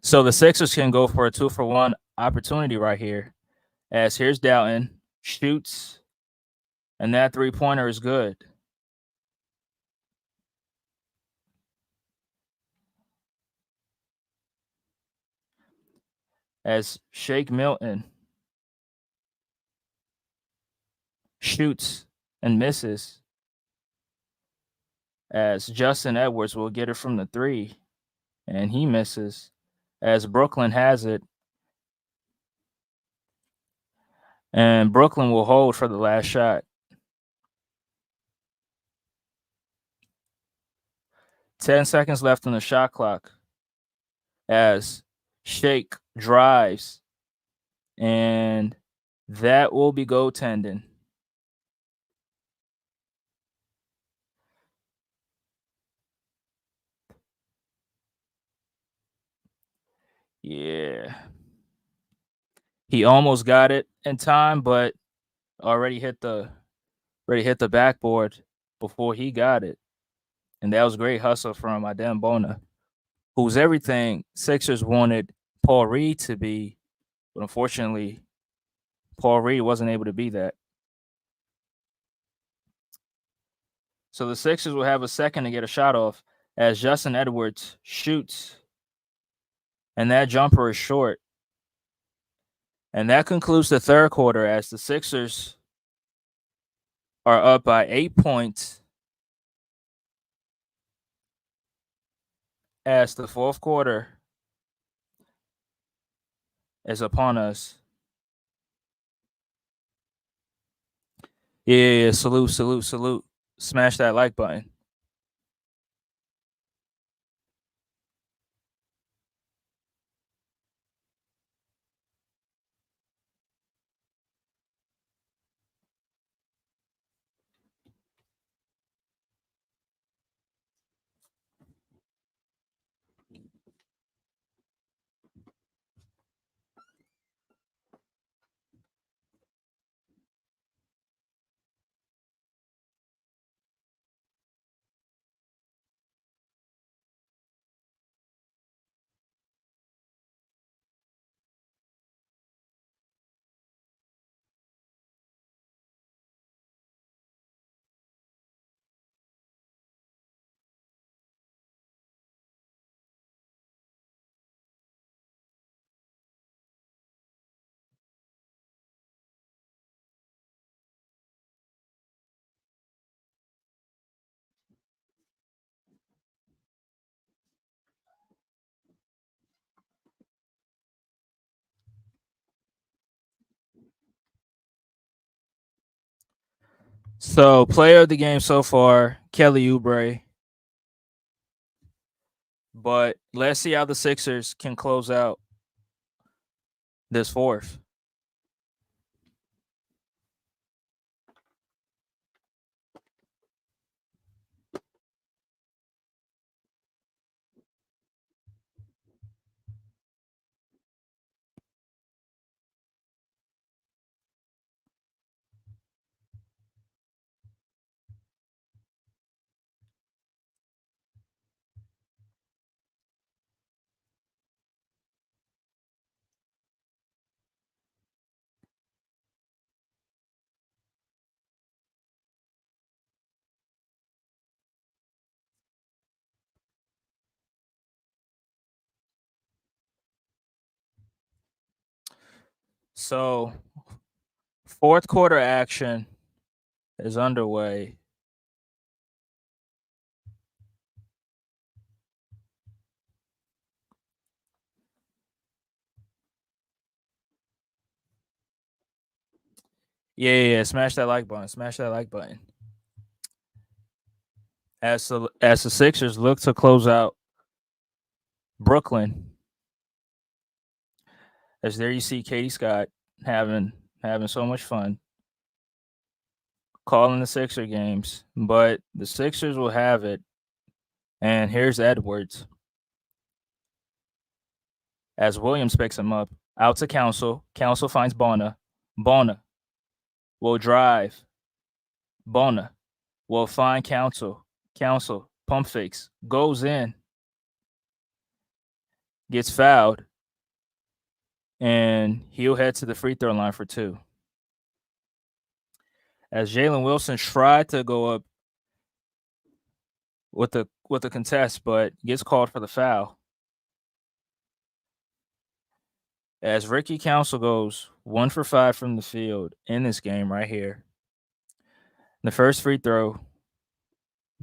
So the Sixers can go for a 2-for-1 opportunity right here. As here's Dalton, shoots, and that 3-pointer is good. As Shake Milton shoots and misses, as Justin Edwards will get it from the 3, and he misses, as Brooklyn has it, and Brooklyn will hold for the last shot. 10 seconds left on the shot clock as Shake drives, and that will be goaltending. Yeah. He almost got it in time, but already hit the backboard before he got it. And that was great hustle from Adem Bona, who's everything Sixers wanted Paul Reed to be, but unfortunately, Paul Reed wasn't able to be that. So the Sixers will have a second to get a shot off as Justin Edwards shoots, and that jumper is short. And that concludes the third quarter as the Sixers are up by 8 points as the fourth quarter is upon us. Yeah, salute, salute, salute. Smash that like button. So, player of the game so far, Kelly Oubre. But let's see how the Sixers can close out this fourth. So, fourth quarter action is underway. Yeah. Smash that like button. Smash that like button. As the Sixers look to close out Brooklyn, as there you see Katie Scott having so much fun calling the Sixer games, but the Sixers will have it. And here's Edwards as Williams picks him up out to Council. Council finds Bona. Bona will drive. Bona will find Council. Council pump fakes, goes in, gets fouled, and he'll head to the free throw line for two. As Jalen Wilson tried to go up with the contest, but gets called for the foul. As Ricky Council goes 1 for 5 from the field in this game right here. The first free throw,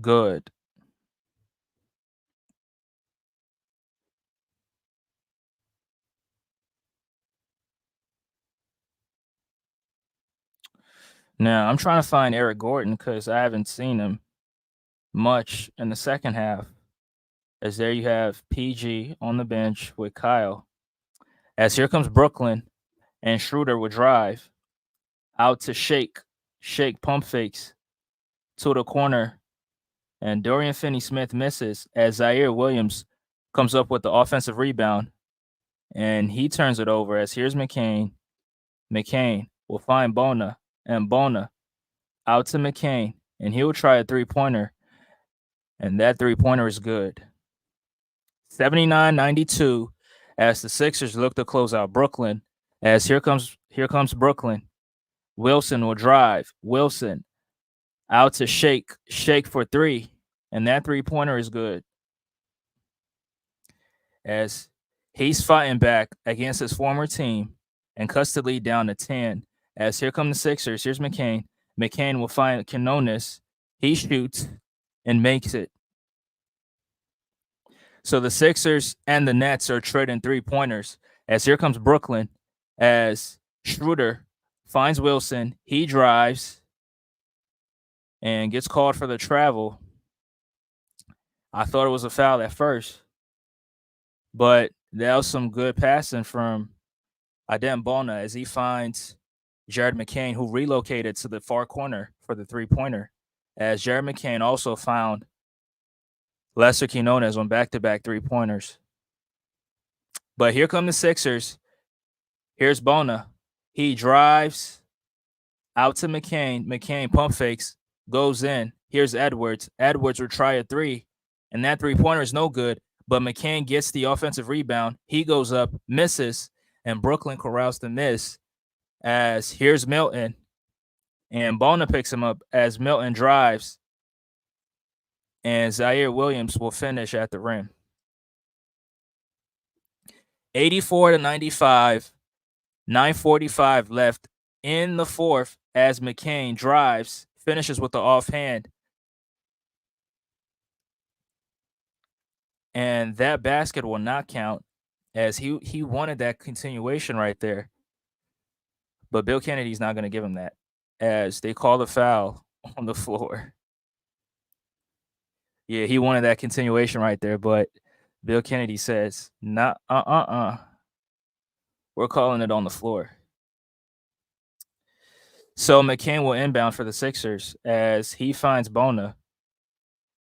good. Now I'm trying to find Eric Gordon because I haven't seen him much in the second half. As there you have PG on the bench with Kyle. As here comes Brooklyn, and Schroeder will drive out to Shake. Shake pump fakes to the corner, and Dorian Finney-Smith misses as Zaire Williams comes up with the offensive rebound, and he turns it over as here's McCain. McCain will find Bona, and Bona out to McCain, and he'll try a three-pointer, and that three-pointer is good. 79-92 as the Sixers look to close out Brooklyn. As here comes Brooklyn. Wilson will drive. Wilson out to Shake. Shake for three, and that three-pointer is good. As he's fighting back against his former team, and cuts the lead down to 10. As here come the Sixers. Here's McCain. McCain will find Quinones. He shoots and makes it. So the Sixers and the Nets are trading 3-pointers. As here comes Brooklyn, as Schroeder finds Wilson. He drives and gets called for the travel. I thought it was a foul at first, but that was some good passing from Adem Bona as he finds Jared McCain, who relocated to the far corner for the 3-pointer. As Jared McCain also found Lester Quinones on back-to-back 3-pointers. But here come the Sixers. Here's Bona. He drives out to McCain. McCain pump fakes, goes in. Here's Edwards. Edwards will try a 3, and that 3-pointer is no good. But McCain gets the offensive rebound. He goes up, misses, and Brooklyn corrals the miss. As here's Milton, and Bona picks him up as Milton drives, and Zaire Williams will finish at the rim. 84-95, 9:45 left in the fourth as McCain drives, finishes with the offhand. And that basket will not count as he wanted that continuation right there. But Bill Kennedy's not going to give him that as they call the foul on the floor. Yeah, he wanted that continuation right there, but Bill Kennedy says, "Nah, we're calling it on the floor." So McCain will inbound for the Sixers as he finds Bona,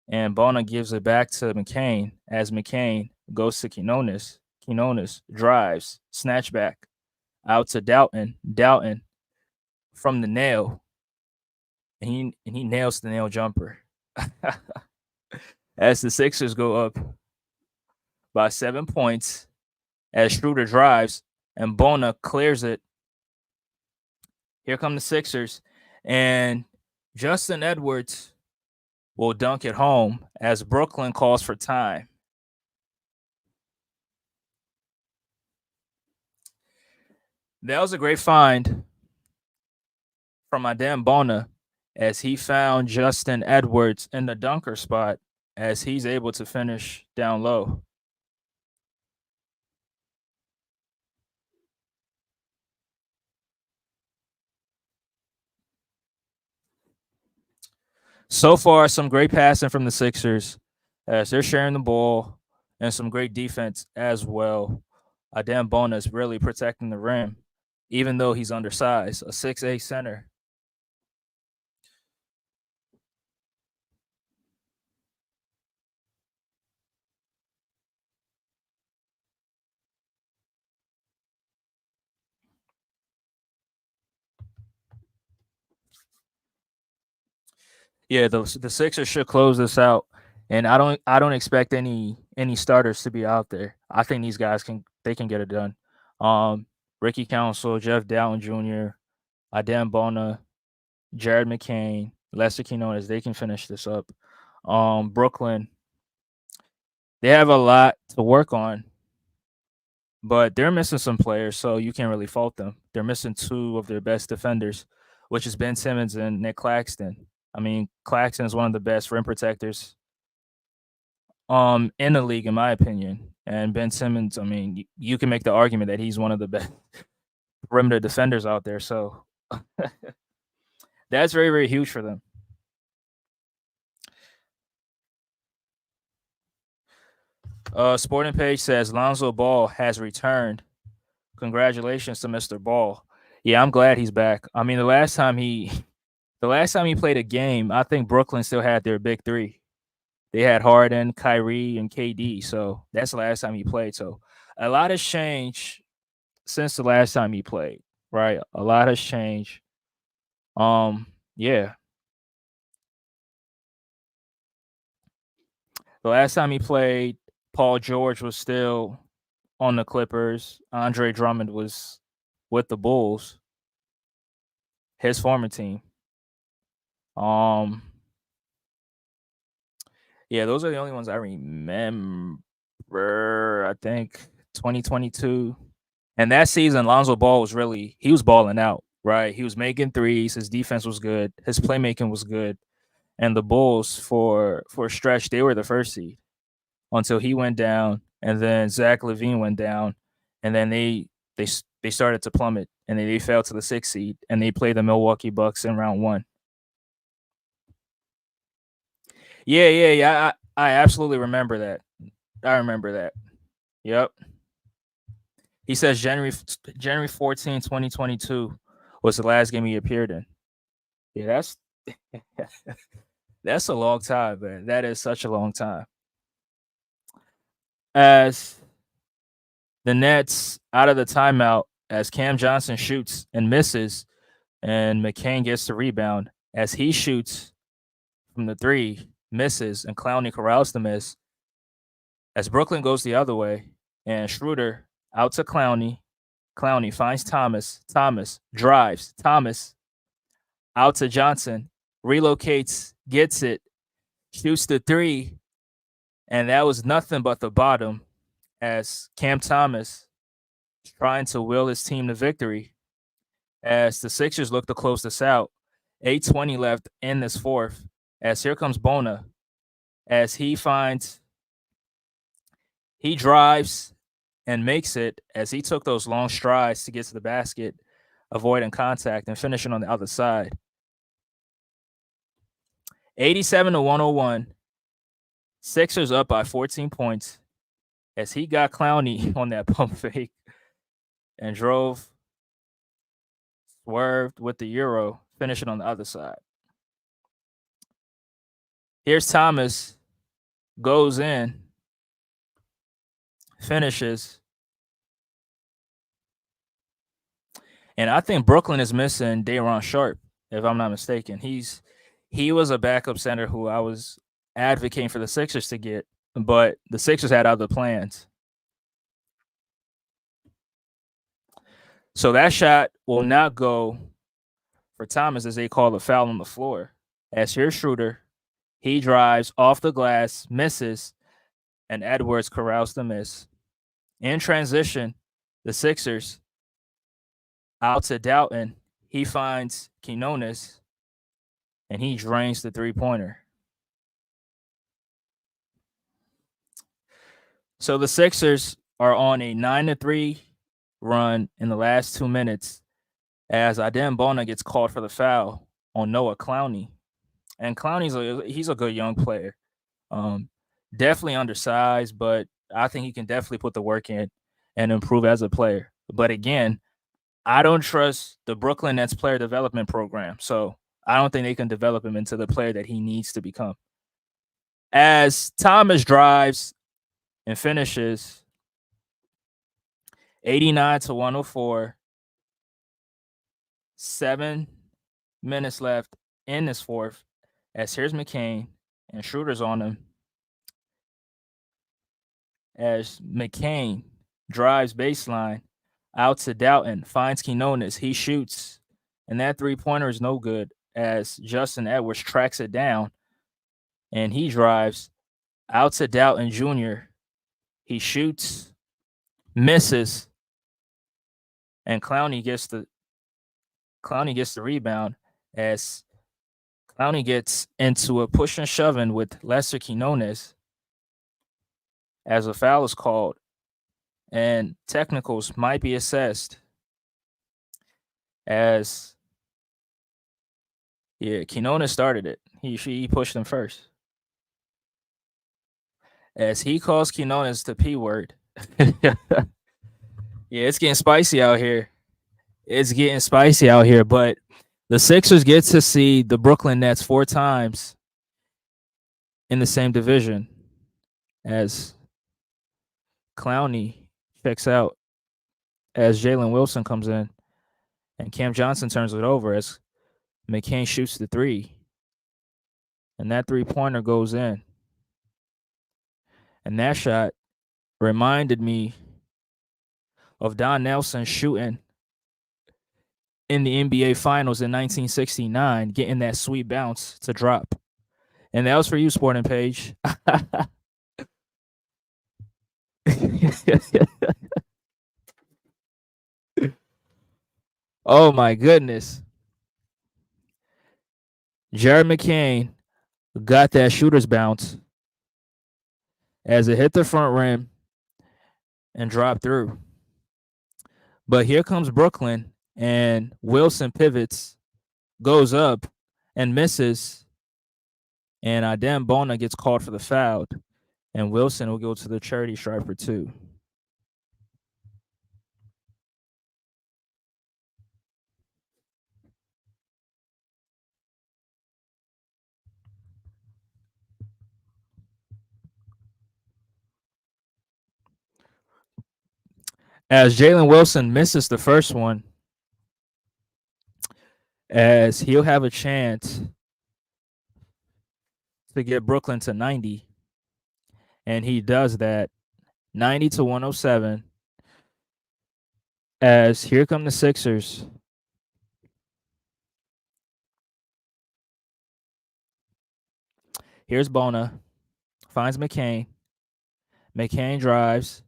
and Bona gives it back to McCain as McCain goes to Quinones. Quinones drives, snatch back out to Doughton. Doughton from the nail, and he nails the nail jumper. As the Sixers go up by 7 points, as Schroeder drives and Bona clears it. Here come the Sixers, and Justin Edwards will dunk it home as Brooklyn calls for time. That was a great find from Adem Bona as he found Justin Edwards in the dunker spot as he's able to finish down low. So far, some great passing from the Sixers as they're sharing the ball and some great defense as well. Adem Bona is really protecting the rim, even though he's undersized, a 6'8" center. Yeah, the Sixers should close this out, and I don't expect any starters to be out there. I think these guys can get it done. Ricky Council, Jeff Dowling Jr., Adem Bona, Jared McCain, Lester Quinones, they can finish this up. Brooklyn, they have a lot to work on, but they're missing some players, so you can't really fault them. They're missing two of their best defenders, which is Ben Simmons and Nick Claxton. I mean, Claxton is one of the best rim protectors in the league, in my opinion. And Ben Simmons, I mean, you can make the argument that he's one of the best perimeter defenders out there. So that's very, very huge for them. Sporting Page says Lonzo Ball has returned. Congratulations to Mr. Ball. Yeah, I'm glad he's back. I mean, the last time he played a game, I think Brooklyn still had their big three. They had Harden, Kyrie, and KD. So that's the last time he played. So a lot has changed since the last time he played, right? A lot has changed. Yeah. The last time he played, Paul George was still on the Clippers. Andre Drummond was with the Bulls, his former team. Yeah, those are the only ones I remember. I think 2022 And that season, Lonzo Ball he was balling out, right? He was making threes. His defense was good. His playmaking was good. And the Bulls, for a stretch, they were the first seed until he went down, and then Zach LaVine went down, and then they they started to plummet, and they fell to the sixth seed, and they played the Milwaukee Bucks in round one. Yeah. I absolutely remember that. I remember that. Yep. He says January 14, 2022 was the last game he appeared in. Yeah, that's a long time, man. That is such a long time. As the Nets out of the timeout, as Cam Johnson shoots and misses, and McCain gets the rebound. As he shoots from the three, misses, and Clowney corrals the miss. As Brooklyn goes the other way, and Schroeder out to Clowney. Clowney finds Thomas. Thomas drives. Thomas out to Johnson. Relocates, gets it, shoots the three, and that was nothing but the bottom as Cam Thomas is trying to will his team to victory as the Sixers look to close this out. 8:20 left in this fourth as here comes Bona as he drives and makes it as he took those long strides to get to the basket, avoiding contact and finishing on the other side. 87-101. Sixers up by 14 points as he got Clowney on that pump fake and swerved with the Euro, finishing on the other side. Here's Thomas, goes in, finishes. And I think Brooklyn is missing Day'Ron Sharpe, if I'm not mistaken. He was a backup center who I was advocating for the Sixers to get, but the Sixers had other plans. So that shot will not go for Thomas as they call a foul on the floor. As here's Schroeder, he drives off the glass, misses, and Edwards corrals the miss. In transition, the Sixers out to Doughton. He finds Quinones, and he drains the three-pointer. So the Sixers are on a 9-3 run in the last 2 minutes as Adem Bona gets called for the foul on Noah Clowney. And he's a good young player. Definitely undersized, but I think he can definitely put the work in and improve as a player. But again, I don't trust the Brooklyn Nets player development program. So I don't think they can develop him into the player that he needs to become. As Thomas drives and finishes 89-104, 7 minutes left in this fourth. As here's McCain and Schroeder's on him. As McCain drives baseline out to Doughton, finds Quinones. He shoots, and that three-pointer is no good as Justin Edwards tracks it down, and he drives out to Doughton Jr. He shoots, misses, and Clowney gets the rebound as Clowney gets into a push and shoving with Lester Quinones as a foul is called and technicals might be assessed as Quinones started it. He pushed him first. As he calls Quinones the P word. Yeah, it's getting spicy out here. But the Sixers get to see the Brooklyn Nets 4 times in the same division as Clowney checks out as Jalen Wilson comes in and Cam Johnson turns it over as McCain shoots the three. And that three-pointer goes in. And that shot reminded me of Don Nelson shooting in the NBA Finals in 1969, getting that sweet bounce to drop. And that was for you, Sporting Page. Oh my goodness. Jared McCain got that shooter's bounce as it hit the front rim and dropped through. But here comes Brooklyn, and Wilson pivots, goes up, and misses. And Adem Bona gets called for the foul, and Wilson will go to the charity stripe for two. As Jalen Wilson misses the first one, as he'll have a chance to get Brooklyn to 90, and he does that 90 to 107. As here come the Sixers. Here's Bona, finds McCain. McCain drives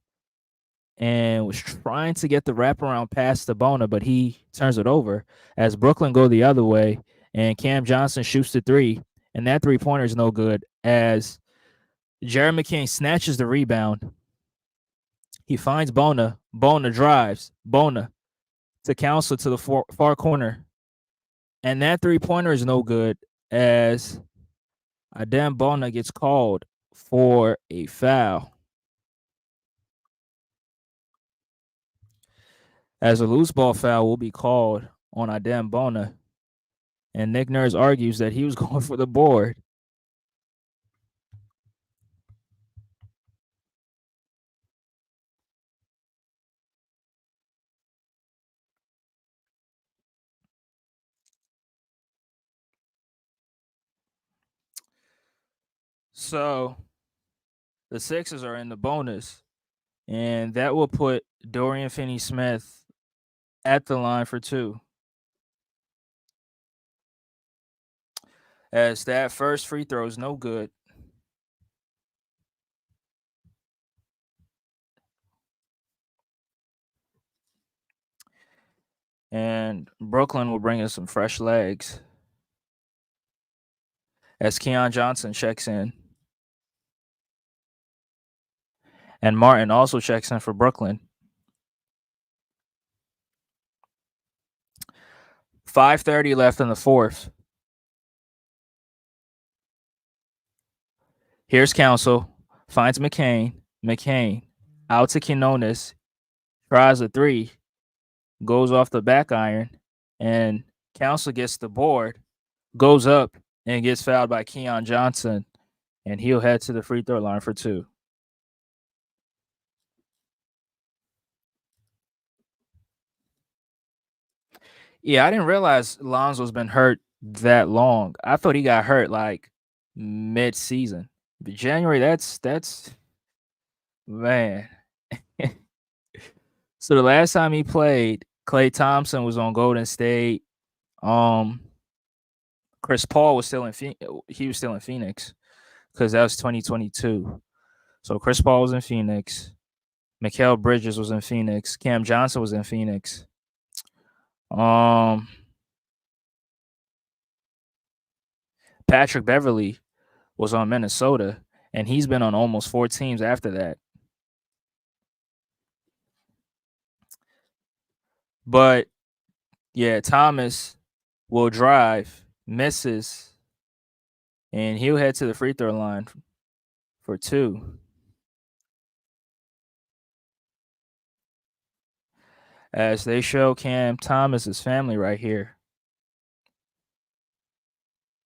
and was trying to get the wraparound pass to Bona, but he turns it over as Brooklyn go the other way, and Cam Johnson shoots the three, and that three-pointer is no good as Jared McCain snatches the rebound. He finds Bona. Bona drives. Bona to Council to the far corner, and that three-pointer is no good as Adem Bona gets called for a foul. As a loose ball foul will be called on Adem Bona, and Nick Nurse argues that he was going for the board. So the Sixers are in the bonus, and that will put Dorian Finney-Smith at the line for two. As that first free throw is no good. And Brooklyn will bring us some fresh legs as Keon Johnson checks in. And Martin also checks in for Brooklyn. 5:30 left in the fourth. Here's Council, finds McCain. McCain out to Quinones, tries a three, goes off the back iron, and Council gets the board, goes up, and gets fouled by Keon Johnson, and he'll head to the free throw line for two. Yeah, I didn't realize Lonzo's been hurt that long. I thought he got hurt like mid-season. But January, that's man. So the last time he played, Klay Thompson was on Golden State. Chris Paul was still in Phoenix because that was 2022. So Chris Paul was in Phoenix. Mikal Bridges was in Phoenix. Cam Johnson was in Phoenix. Patrick Beverly was on Minnesota, and he's been on almost 4 teams after that. But yeah, Thomas will drive, misses, and he'll head to the free throw line for two. As they show Cam Thomas's family right here.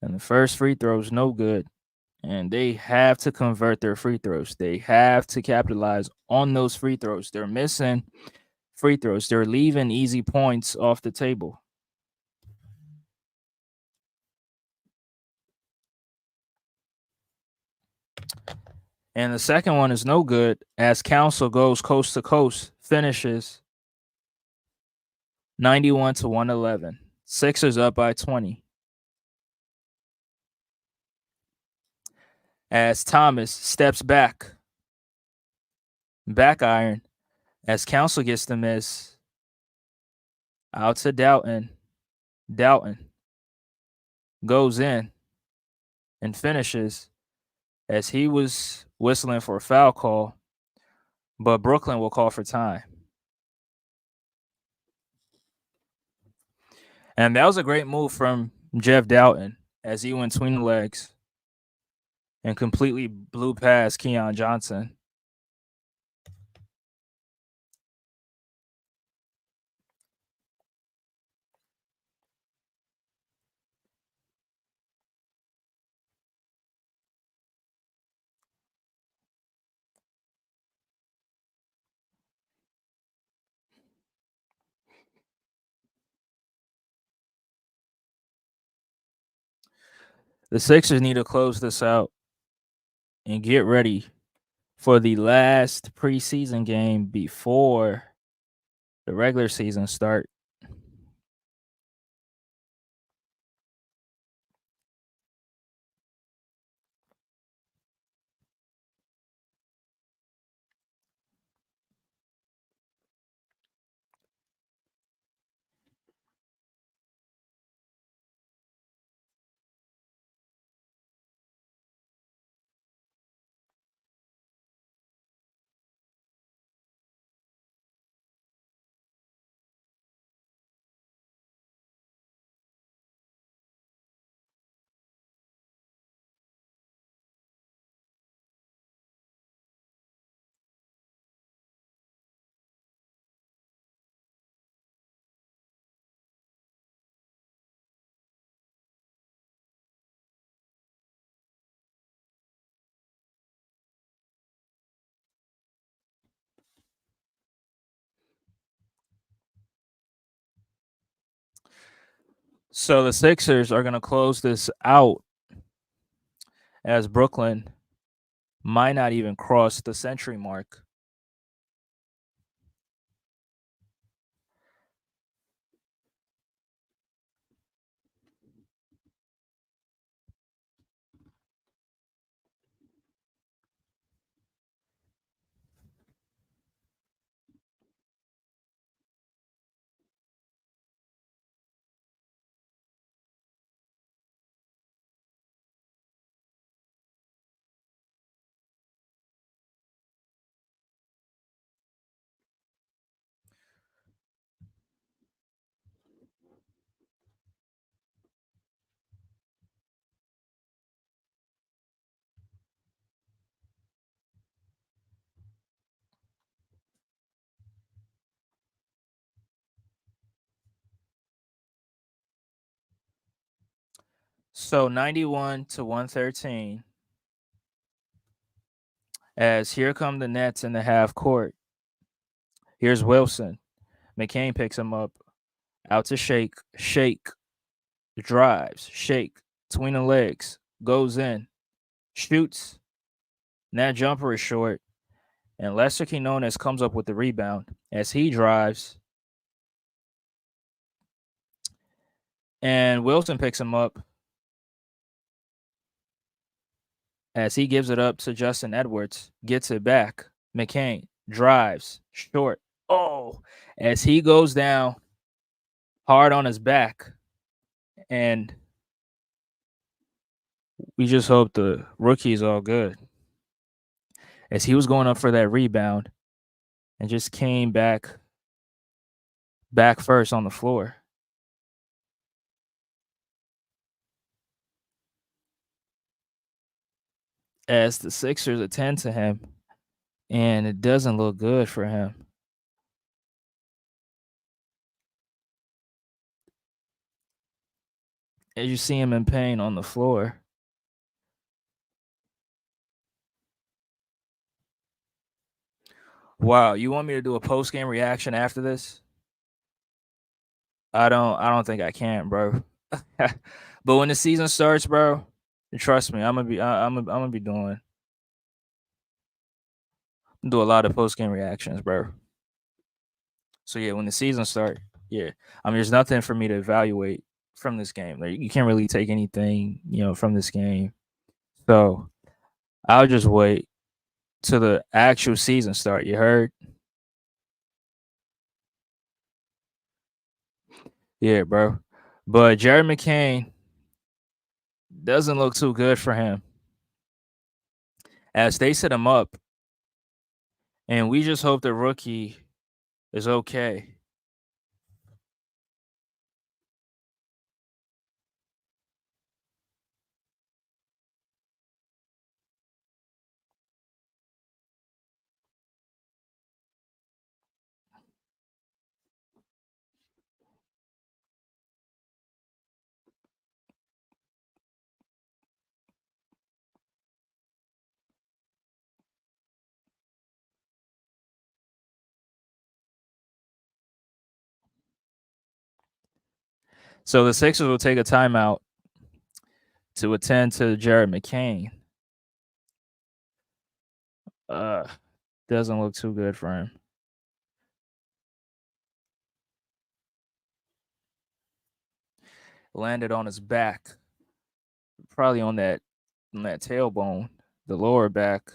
And the first free throw is no good. And they have to convert their free throws. They have to capitalize on those free throws. They're missing free throws. They're leaving easy points off the table. And the second one is no good as Council goes coast to coast, finishes 91 to 111. Sixers up by 20. As Thomas steps back iron, as Council gets the miss. out to Doughton. Doughton goes in and finishes as he was whistling for a foul call, but Brooklyn will call for time. And that was a great move from Jeff Doughton as he went between the legs and completely blew past Keon Johnson. The Sixers need to close this out and get ready for the last preseason game before the regular season start. So the Sixers are going to close this out as Brooklyn might not even cross the century mark. So 91 to 113. As here come the Nets in the half court. Here's Wilson. McCain picks him up. Out to Shake. Shake. Drives. Shake. Between the legs. Goes in. Shoots. And that jumper is short. And Lester Quinones comes up with the rebound as he drives. And Wilson picks him up as he gives it up to Justin Edwards. Gets it back. McCain drives. Short. Oh, as he goes down hard on his back. And we just hope the rookie's all good. As he was going up for that rebound and just came back first on the floor. As the Sixers attend to him, and it doesn't look good for him. As you see him in pain on the floor. Wow, you want me to do a post game reaction after this? I don't think I can, bro. But when the season starts, bro, trust me, I'm gonna be doing do a lot of post game reactions, bro. So yeah, when the season starts, yeah, I mean, there's nothing for me to evaluate from this game. Like you can't really take anything, from this game. So I'll just wait till the actual season start. You heard? Yeah, bro. But Jerry McCain doesn't look too good for him as they set him up, and we just hope the rookie is okay. So the Sixers will take a timeout to attend to Jared McCain. Uh, doesn't look too good for him. Landed on his back, probably on that tailbone, the lower back.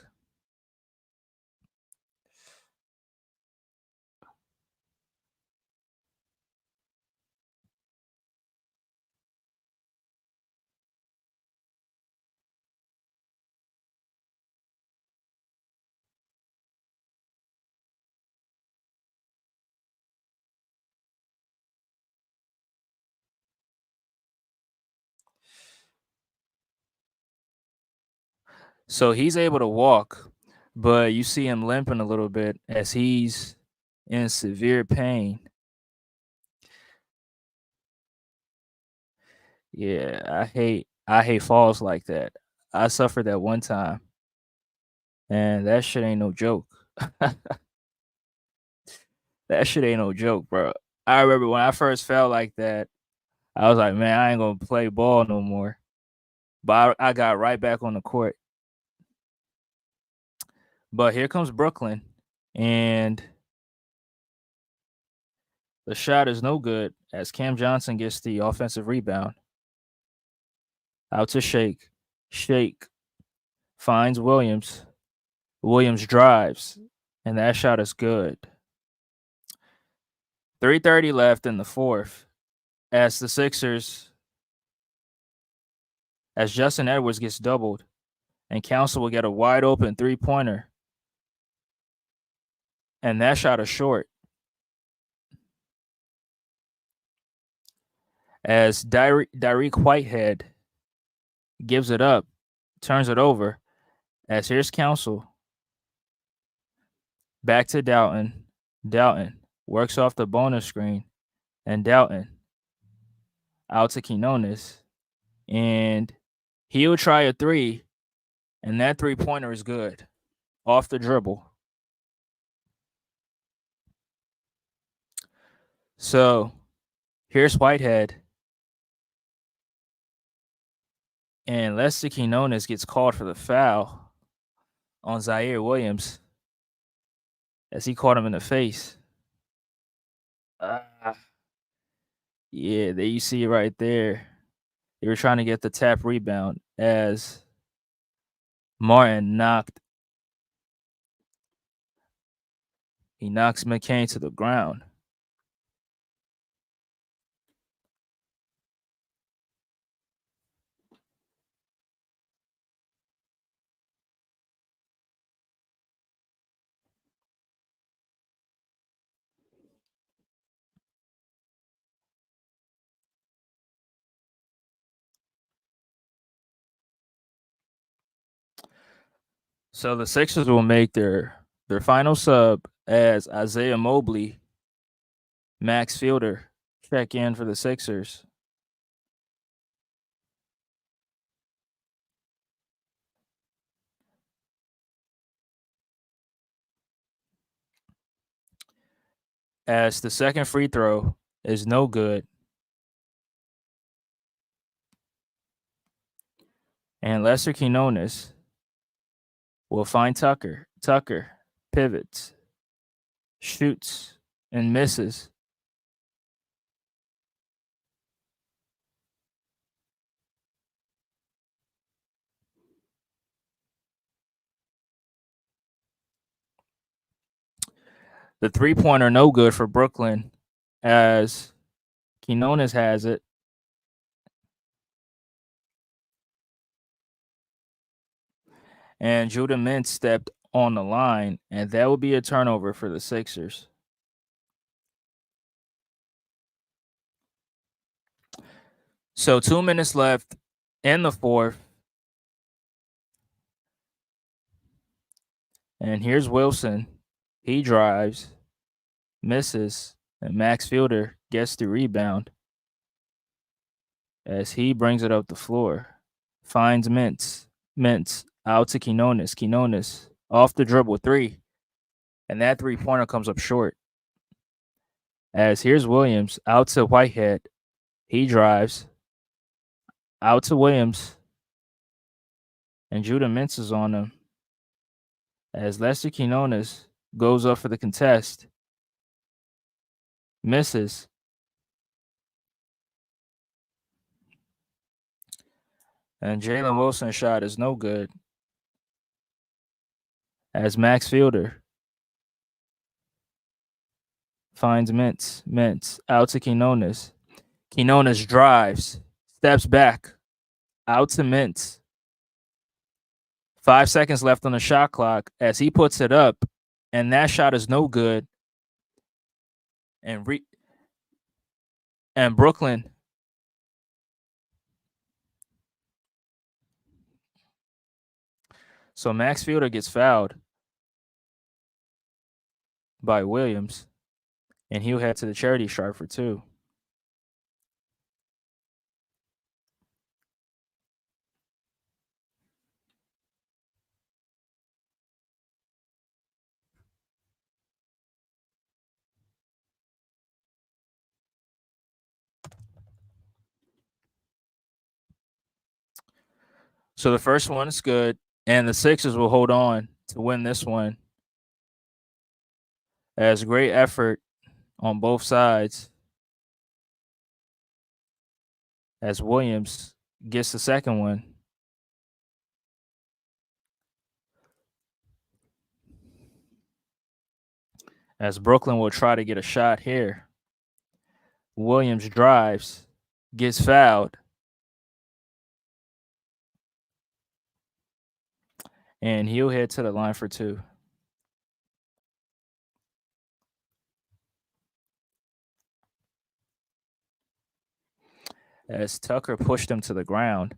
So he's able to walk, but you see him limping a little bit as he's in severe pain. Yeah, I hate falls like that. I suffered that one time, and that shit ain't no joke. That shit ain't no joke, bro. I remember when I first felt like that, I was like, man, I ain't gonna play ball no more. But I got right back on the court. But here comes Brooklyn, and the shot is no good as Cam Johnson gets the offensive rebound. Out to Shake. Shake finds Williams. Williams drives, and that shot is good. 3:30 left in the fourth as the Sixers, as Justin Edwards gets doubled, and Council will get a wide open 3-pointer, and that shot is short. As Tyreek Whitehead gives it up, turns it over, as here's Council. Back to Doughton. Doughton works off the bonus screen, and Doughton out to Quinones, and he'll try a three, and that 3-pointer is good off the dribble. So here's Whitehead, and Lester Quinones gets called for the foul on Zaire Williams as he caught him in the face. Uh, yeah, there you see it right there. They were trying to get the tap rebound as Martin knocks McCain to the ground. So the Sixers will make their final sub as Isaiah Mobley, Max Fielder, check in for the Sixers. As the second free throw is no good. And Lester Quinones will find Tucker. Tucker pivots, shoots, and misses. The 3-pointer no good for Brooklyn as Quinones has it. And Judah Mintz stepped on the line, and that would be a turnover for the Sixers. So 2 minutes left in the fourth. And here's Wilson. He drives, misses, and Max Fielder gets the rebound as he brings it up the floor. Finds Mintz. Mintz out to Quinones. Quinones off the dribble three. And that 3-pointer comes up short. As here's Williams out to Whitehead. He drives out to Williams. And Judah Mintz is on him. As Lester Quinones goes up for the contest. Misses. And Jalen Wilson's shot is no good. As Max Fielder finds Mintz. Mintz out to Quinones. Quinones drives, steps back, out to Mintz. 5 seconds left on the shot clock as he puts it up, and that shot is no good. And Brooklyn so Max Fielder gets fouled by Williams, and he'll head to the charity stripe for 2. So the first one is good, and the Sixers will hold on to win this one. As great effort on both sides. As Williams gets the second one. As Brooklyn will try to get a shot here. Williams drives, gets fouled. And he'll head to the line for 2. As Tucker pushed him to the ground.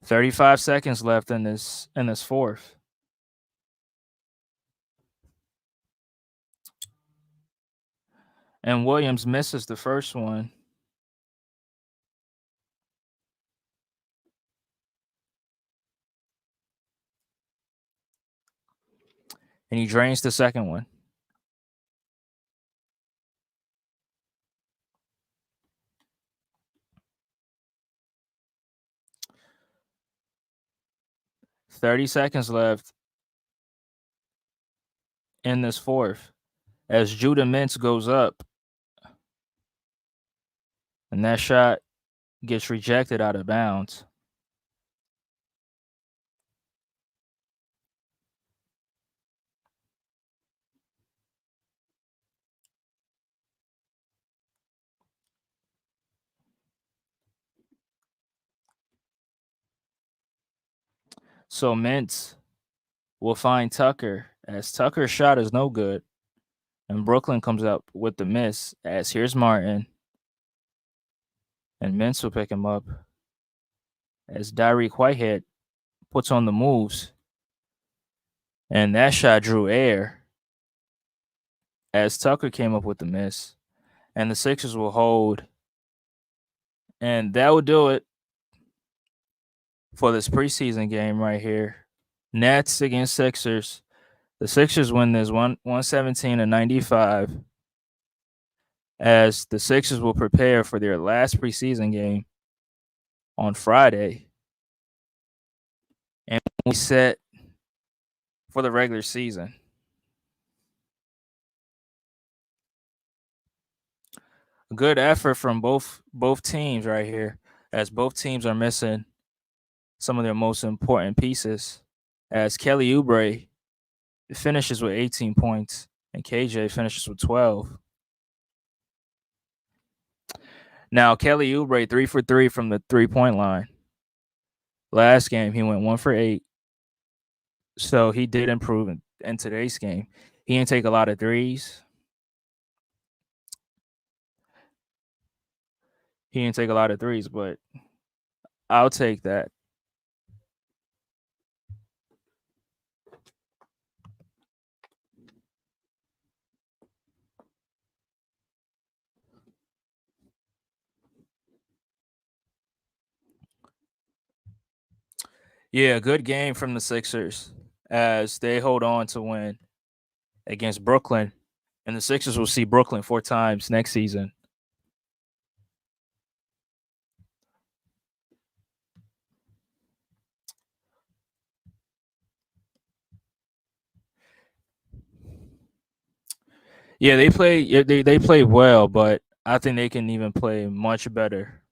"35 seconds left in this fourth. And Williams misses the first one. And he drains the second one. "30 seconds left in this fourth as Judah Mintz goes up. And that shot gets rejected out of bounds. So Mintz will find Tucker as Tucker's shot is no good. And Brooklyn comes up with the miss as here's Martin. And Mintz will pick him up as Tyreek Whitehead puts on the moves. And that shot drew air as Tucker came up with the miss. And the Sixers will hold. And that will do it for this preseason game right here. Nets against Sixers. The Sixers win this 117-95 as the Sixers will prepare for their last preseason game on Friday. And we set for the regular season. A good effort from both teams right here, as both teams are missing some of their most important pieces. As Kelly Oubre finishes with 18 points, and KJ finishes with 12. Now, Kelly Oubre 3 for 3 from the 3-point line. Last game, he went 1 for 8. So he did improve in today's game. He didn't take a lot of threes. But I'll take that. Yeah, good game from the Sixers as they hold on to win against Brooklyn. And the Sixers will see Brooklyn 4 times next season. Yeah, they play well, but I think they can even play much better.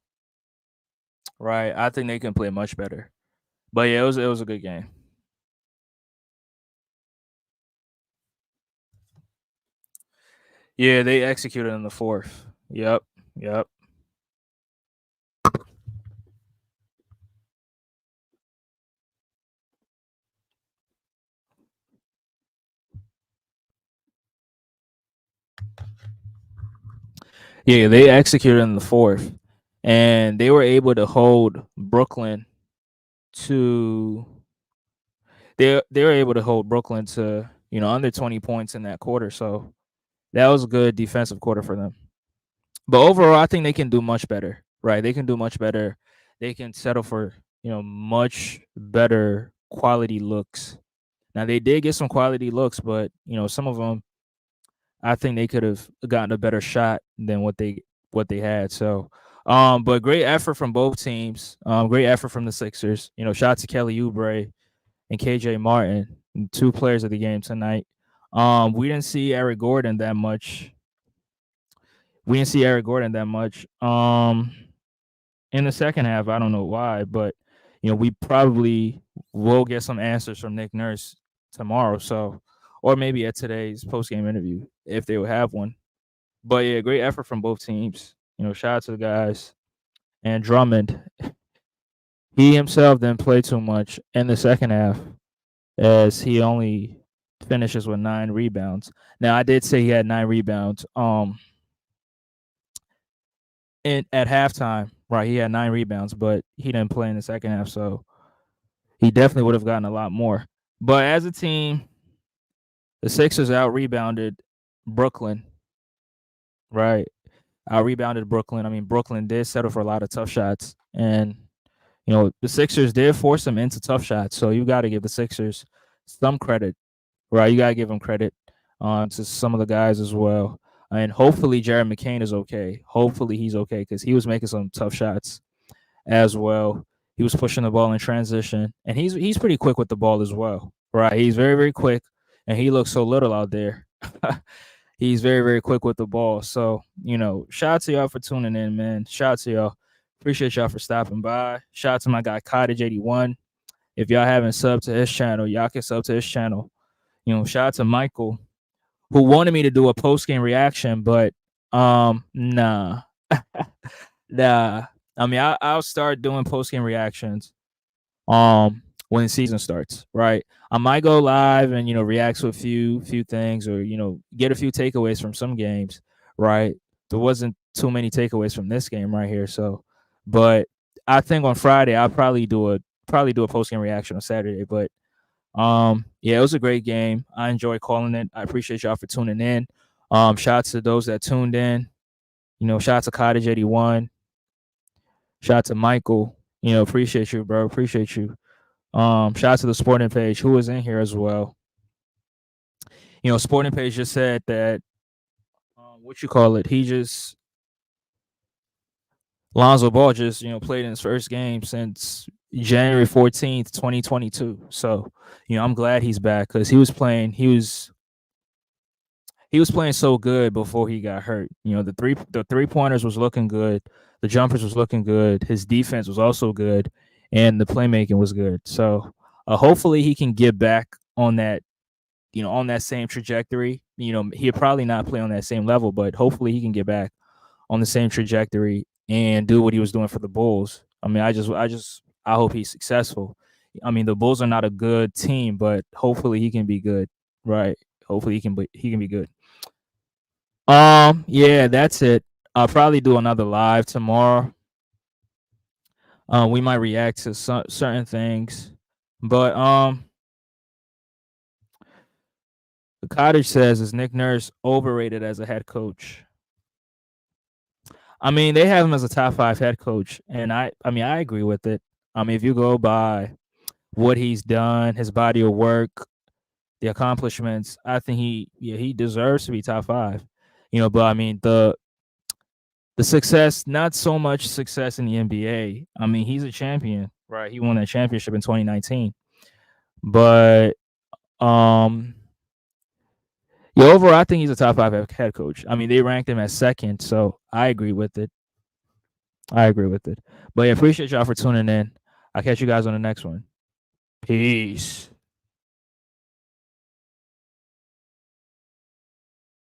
Right? I think they can play much better. But yeah, it was a good game. Yeah, they executed in the fourth. Yep. Yep. Yeah, they executed in the fourth. And they were able to hold Brooklyn to they were able to hold Brooklyn to, under 20 points in that quarter. So that was a good defensive quarter for them. But overall, I think they can do much better. Right? They can do much better. They can settle for, much better quality looks. Now they did get some quality looks, but some of them I think they could have gotten a better shot than what they had. So, but great effort from both teams. Great effort from the Sixers. Shout out to Kelly Oubre and KJ Martin, 2 players of the game tonight. We didn't see Eric Gordon that much. In the second half. I don't know why, but we probably will get some answers from Nick Nurse tomorrow. So, or maybe at today's post game interview if they will have one. But yeah, great effort from both teams. Shout out to the guys. And Drummond, he himself didn't play too much in the second half as he only finishes with 9 rebounds. Now I did say he had 9 rebounds. At halftime, right? He had 9 rebounds, but he didn't play in the second half, so he definitely would have gotten a lot more. But as a team, the Sixers out rebounded Brooklyn, right? Out rebounded Brooklyn. I mean, Brooklyn did settle for a lot of tough shots, and the Sixers did force them into tough shots. So you got to give the Sixers some credit, right? You got to give them credit to some of the guys as well. And hopefully Jared McCain is okay. Hopefully he's okay because he was making some tough shots as well. He was pushing the ball in transition, and he's pretty quick with the ball as well, right? He's very very quick, and he looks so little out there. He's very very quick with the ball. So shout out to y'all for tuning in, man. Shout out to y'all. Appreciate y'all for stopping by. Shout out to my guy Cottage81. If y'all haven't subbed to his channel, y'all can sub to his channel. Shout out to Michael, who wanted me to do a post game reaction, but nah. Nah. I mean, I'll start doing post game reactions when the season starts, right? I might go live and react to a few things, or get a few takeaways from some games, right? There wasn't too many takeaways from this game right here, so but I think on Friday I'll probably do a post game reaction on Saturday. But yeah, it was a great game. I enjoyed calling it. I appreciate y'all for tuning in. Shout out to those that tuned in. Shout out to Cottage81. Shout out to Michael. Appreciate you, bro. Appreciate you. Shout out to the Sporting Page who was in here as well. Sporting Page just said that he just Lonzo Ball just played in his first game since January 14th, 2022. So I'm glad he's back because he was playing so good before he got hurt. The 3-pointers was looking good, the jumpers was looking good, his defense was also good, and the playmaking was good. So hopefully he can get back on that on that same trajectory. He'll probably not play on that same level, but hopefully he can get back on the same trajectory and do what he was doing for the Bulls. I mean, I hope he's successful. I mean, the Bulls are not a good team, but hopefully he can be good, right? Hopefully he can be good. Yeah, that's it. I'll probably do another live tomorrow. We might react to certain things, but the cottage says, is Nick Nurse overrated as a head coach? I mean, they have him as a top 5 head coach, and I mean, I agree with it. I mean, if you go by what he's done, his body of work, the accomplishments, I think he deserves to be top 5. But I mean, the success, not so much success in the NBA. I mean, he's a champion, right? He won that championship in 2019. But yeah, overall, I think he's a top 5 head coach. I mean, they ranked him as second, so I agree with it. I agree with it. But yeah, appreciate y'all for tuning in. I'll catch you guys on the next one. Peace.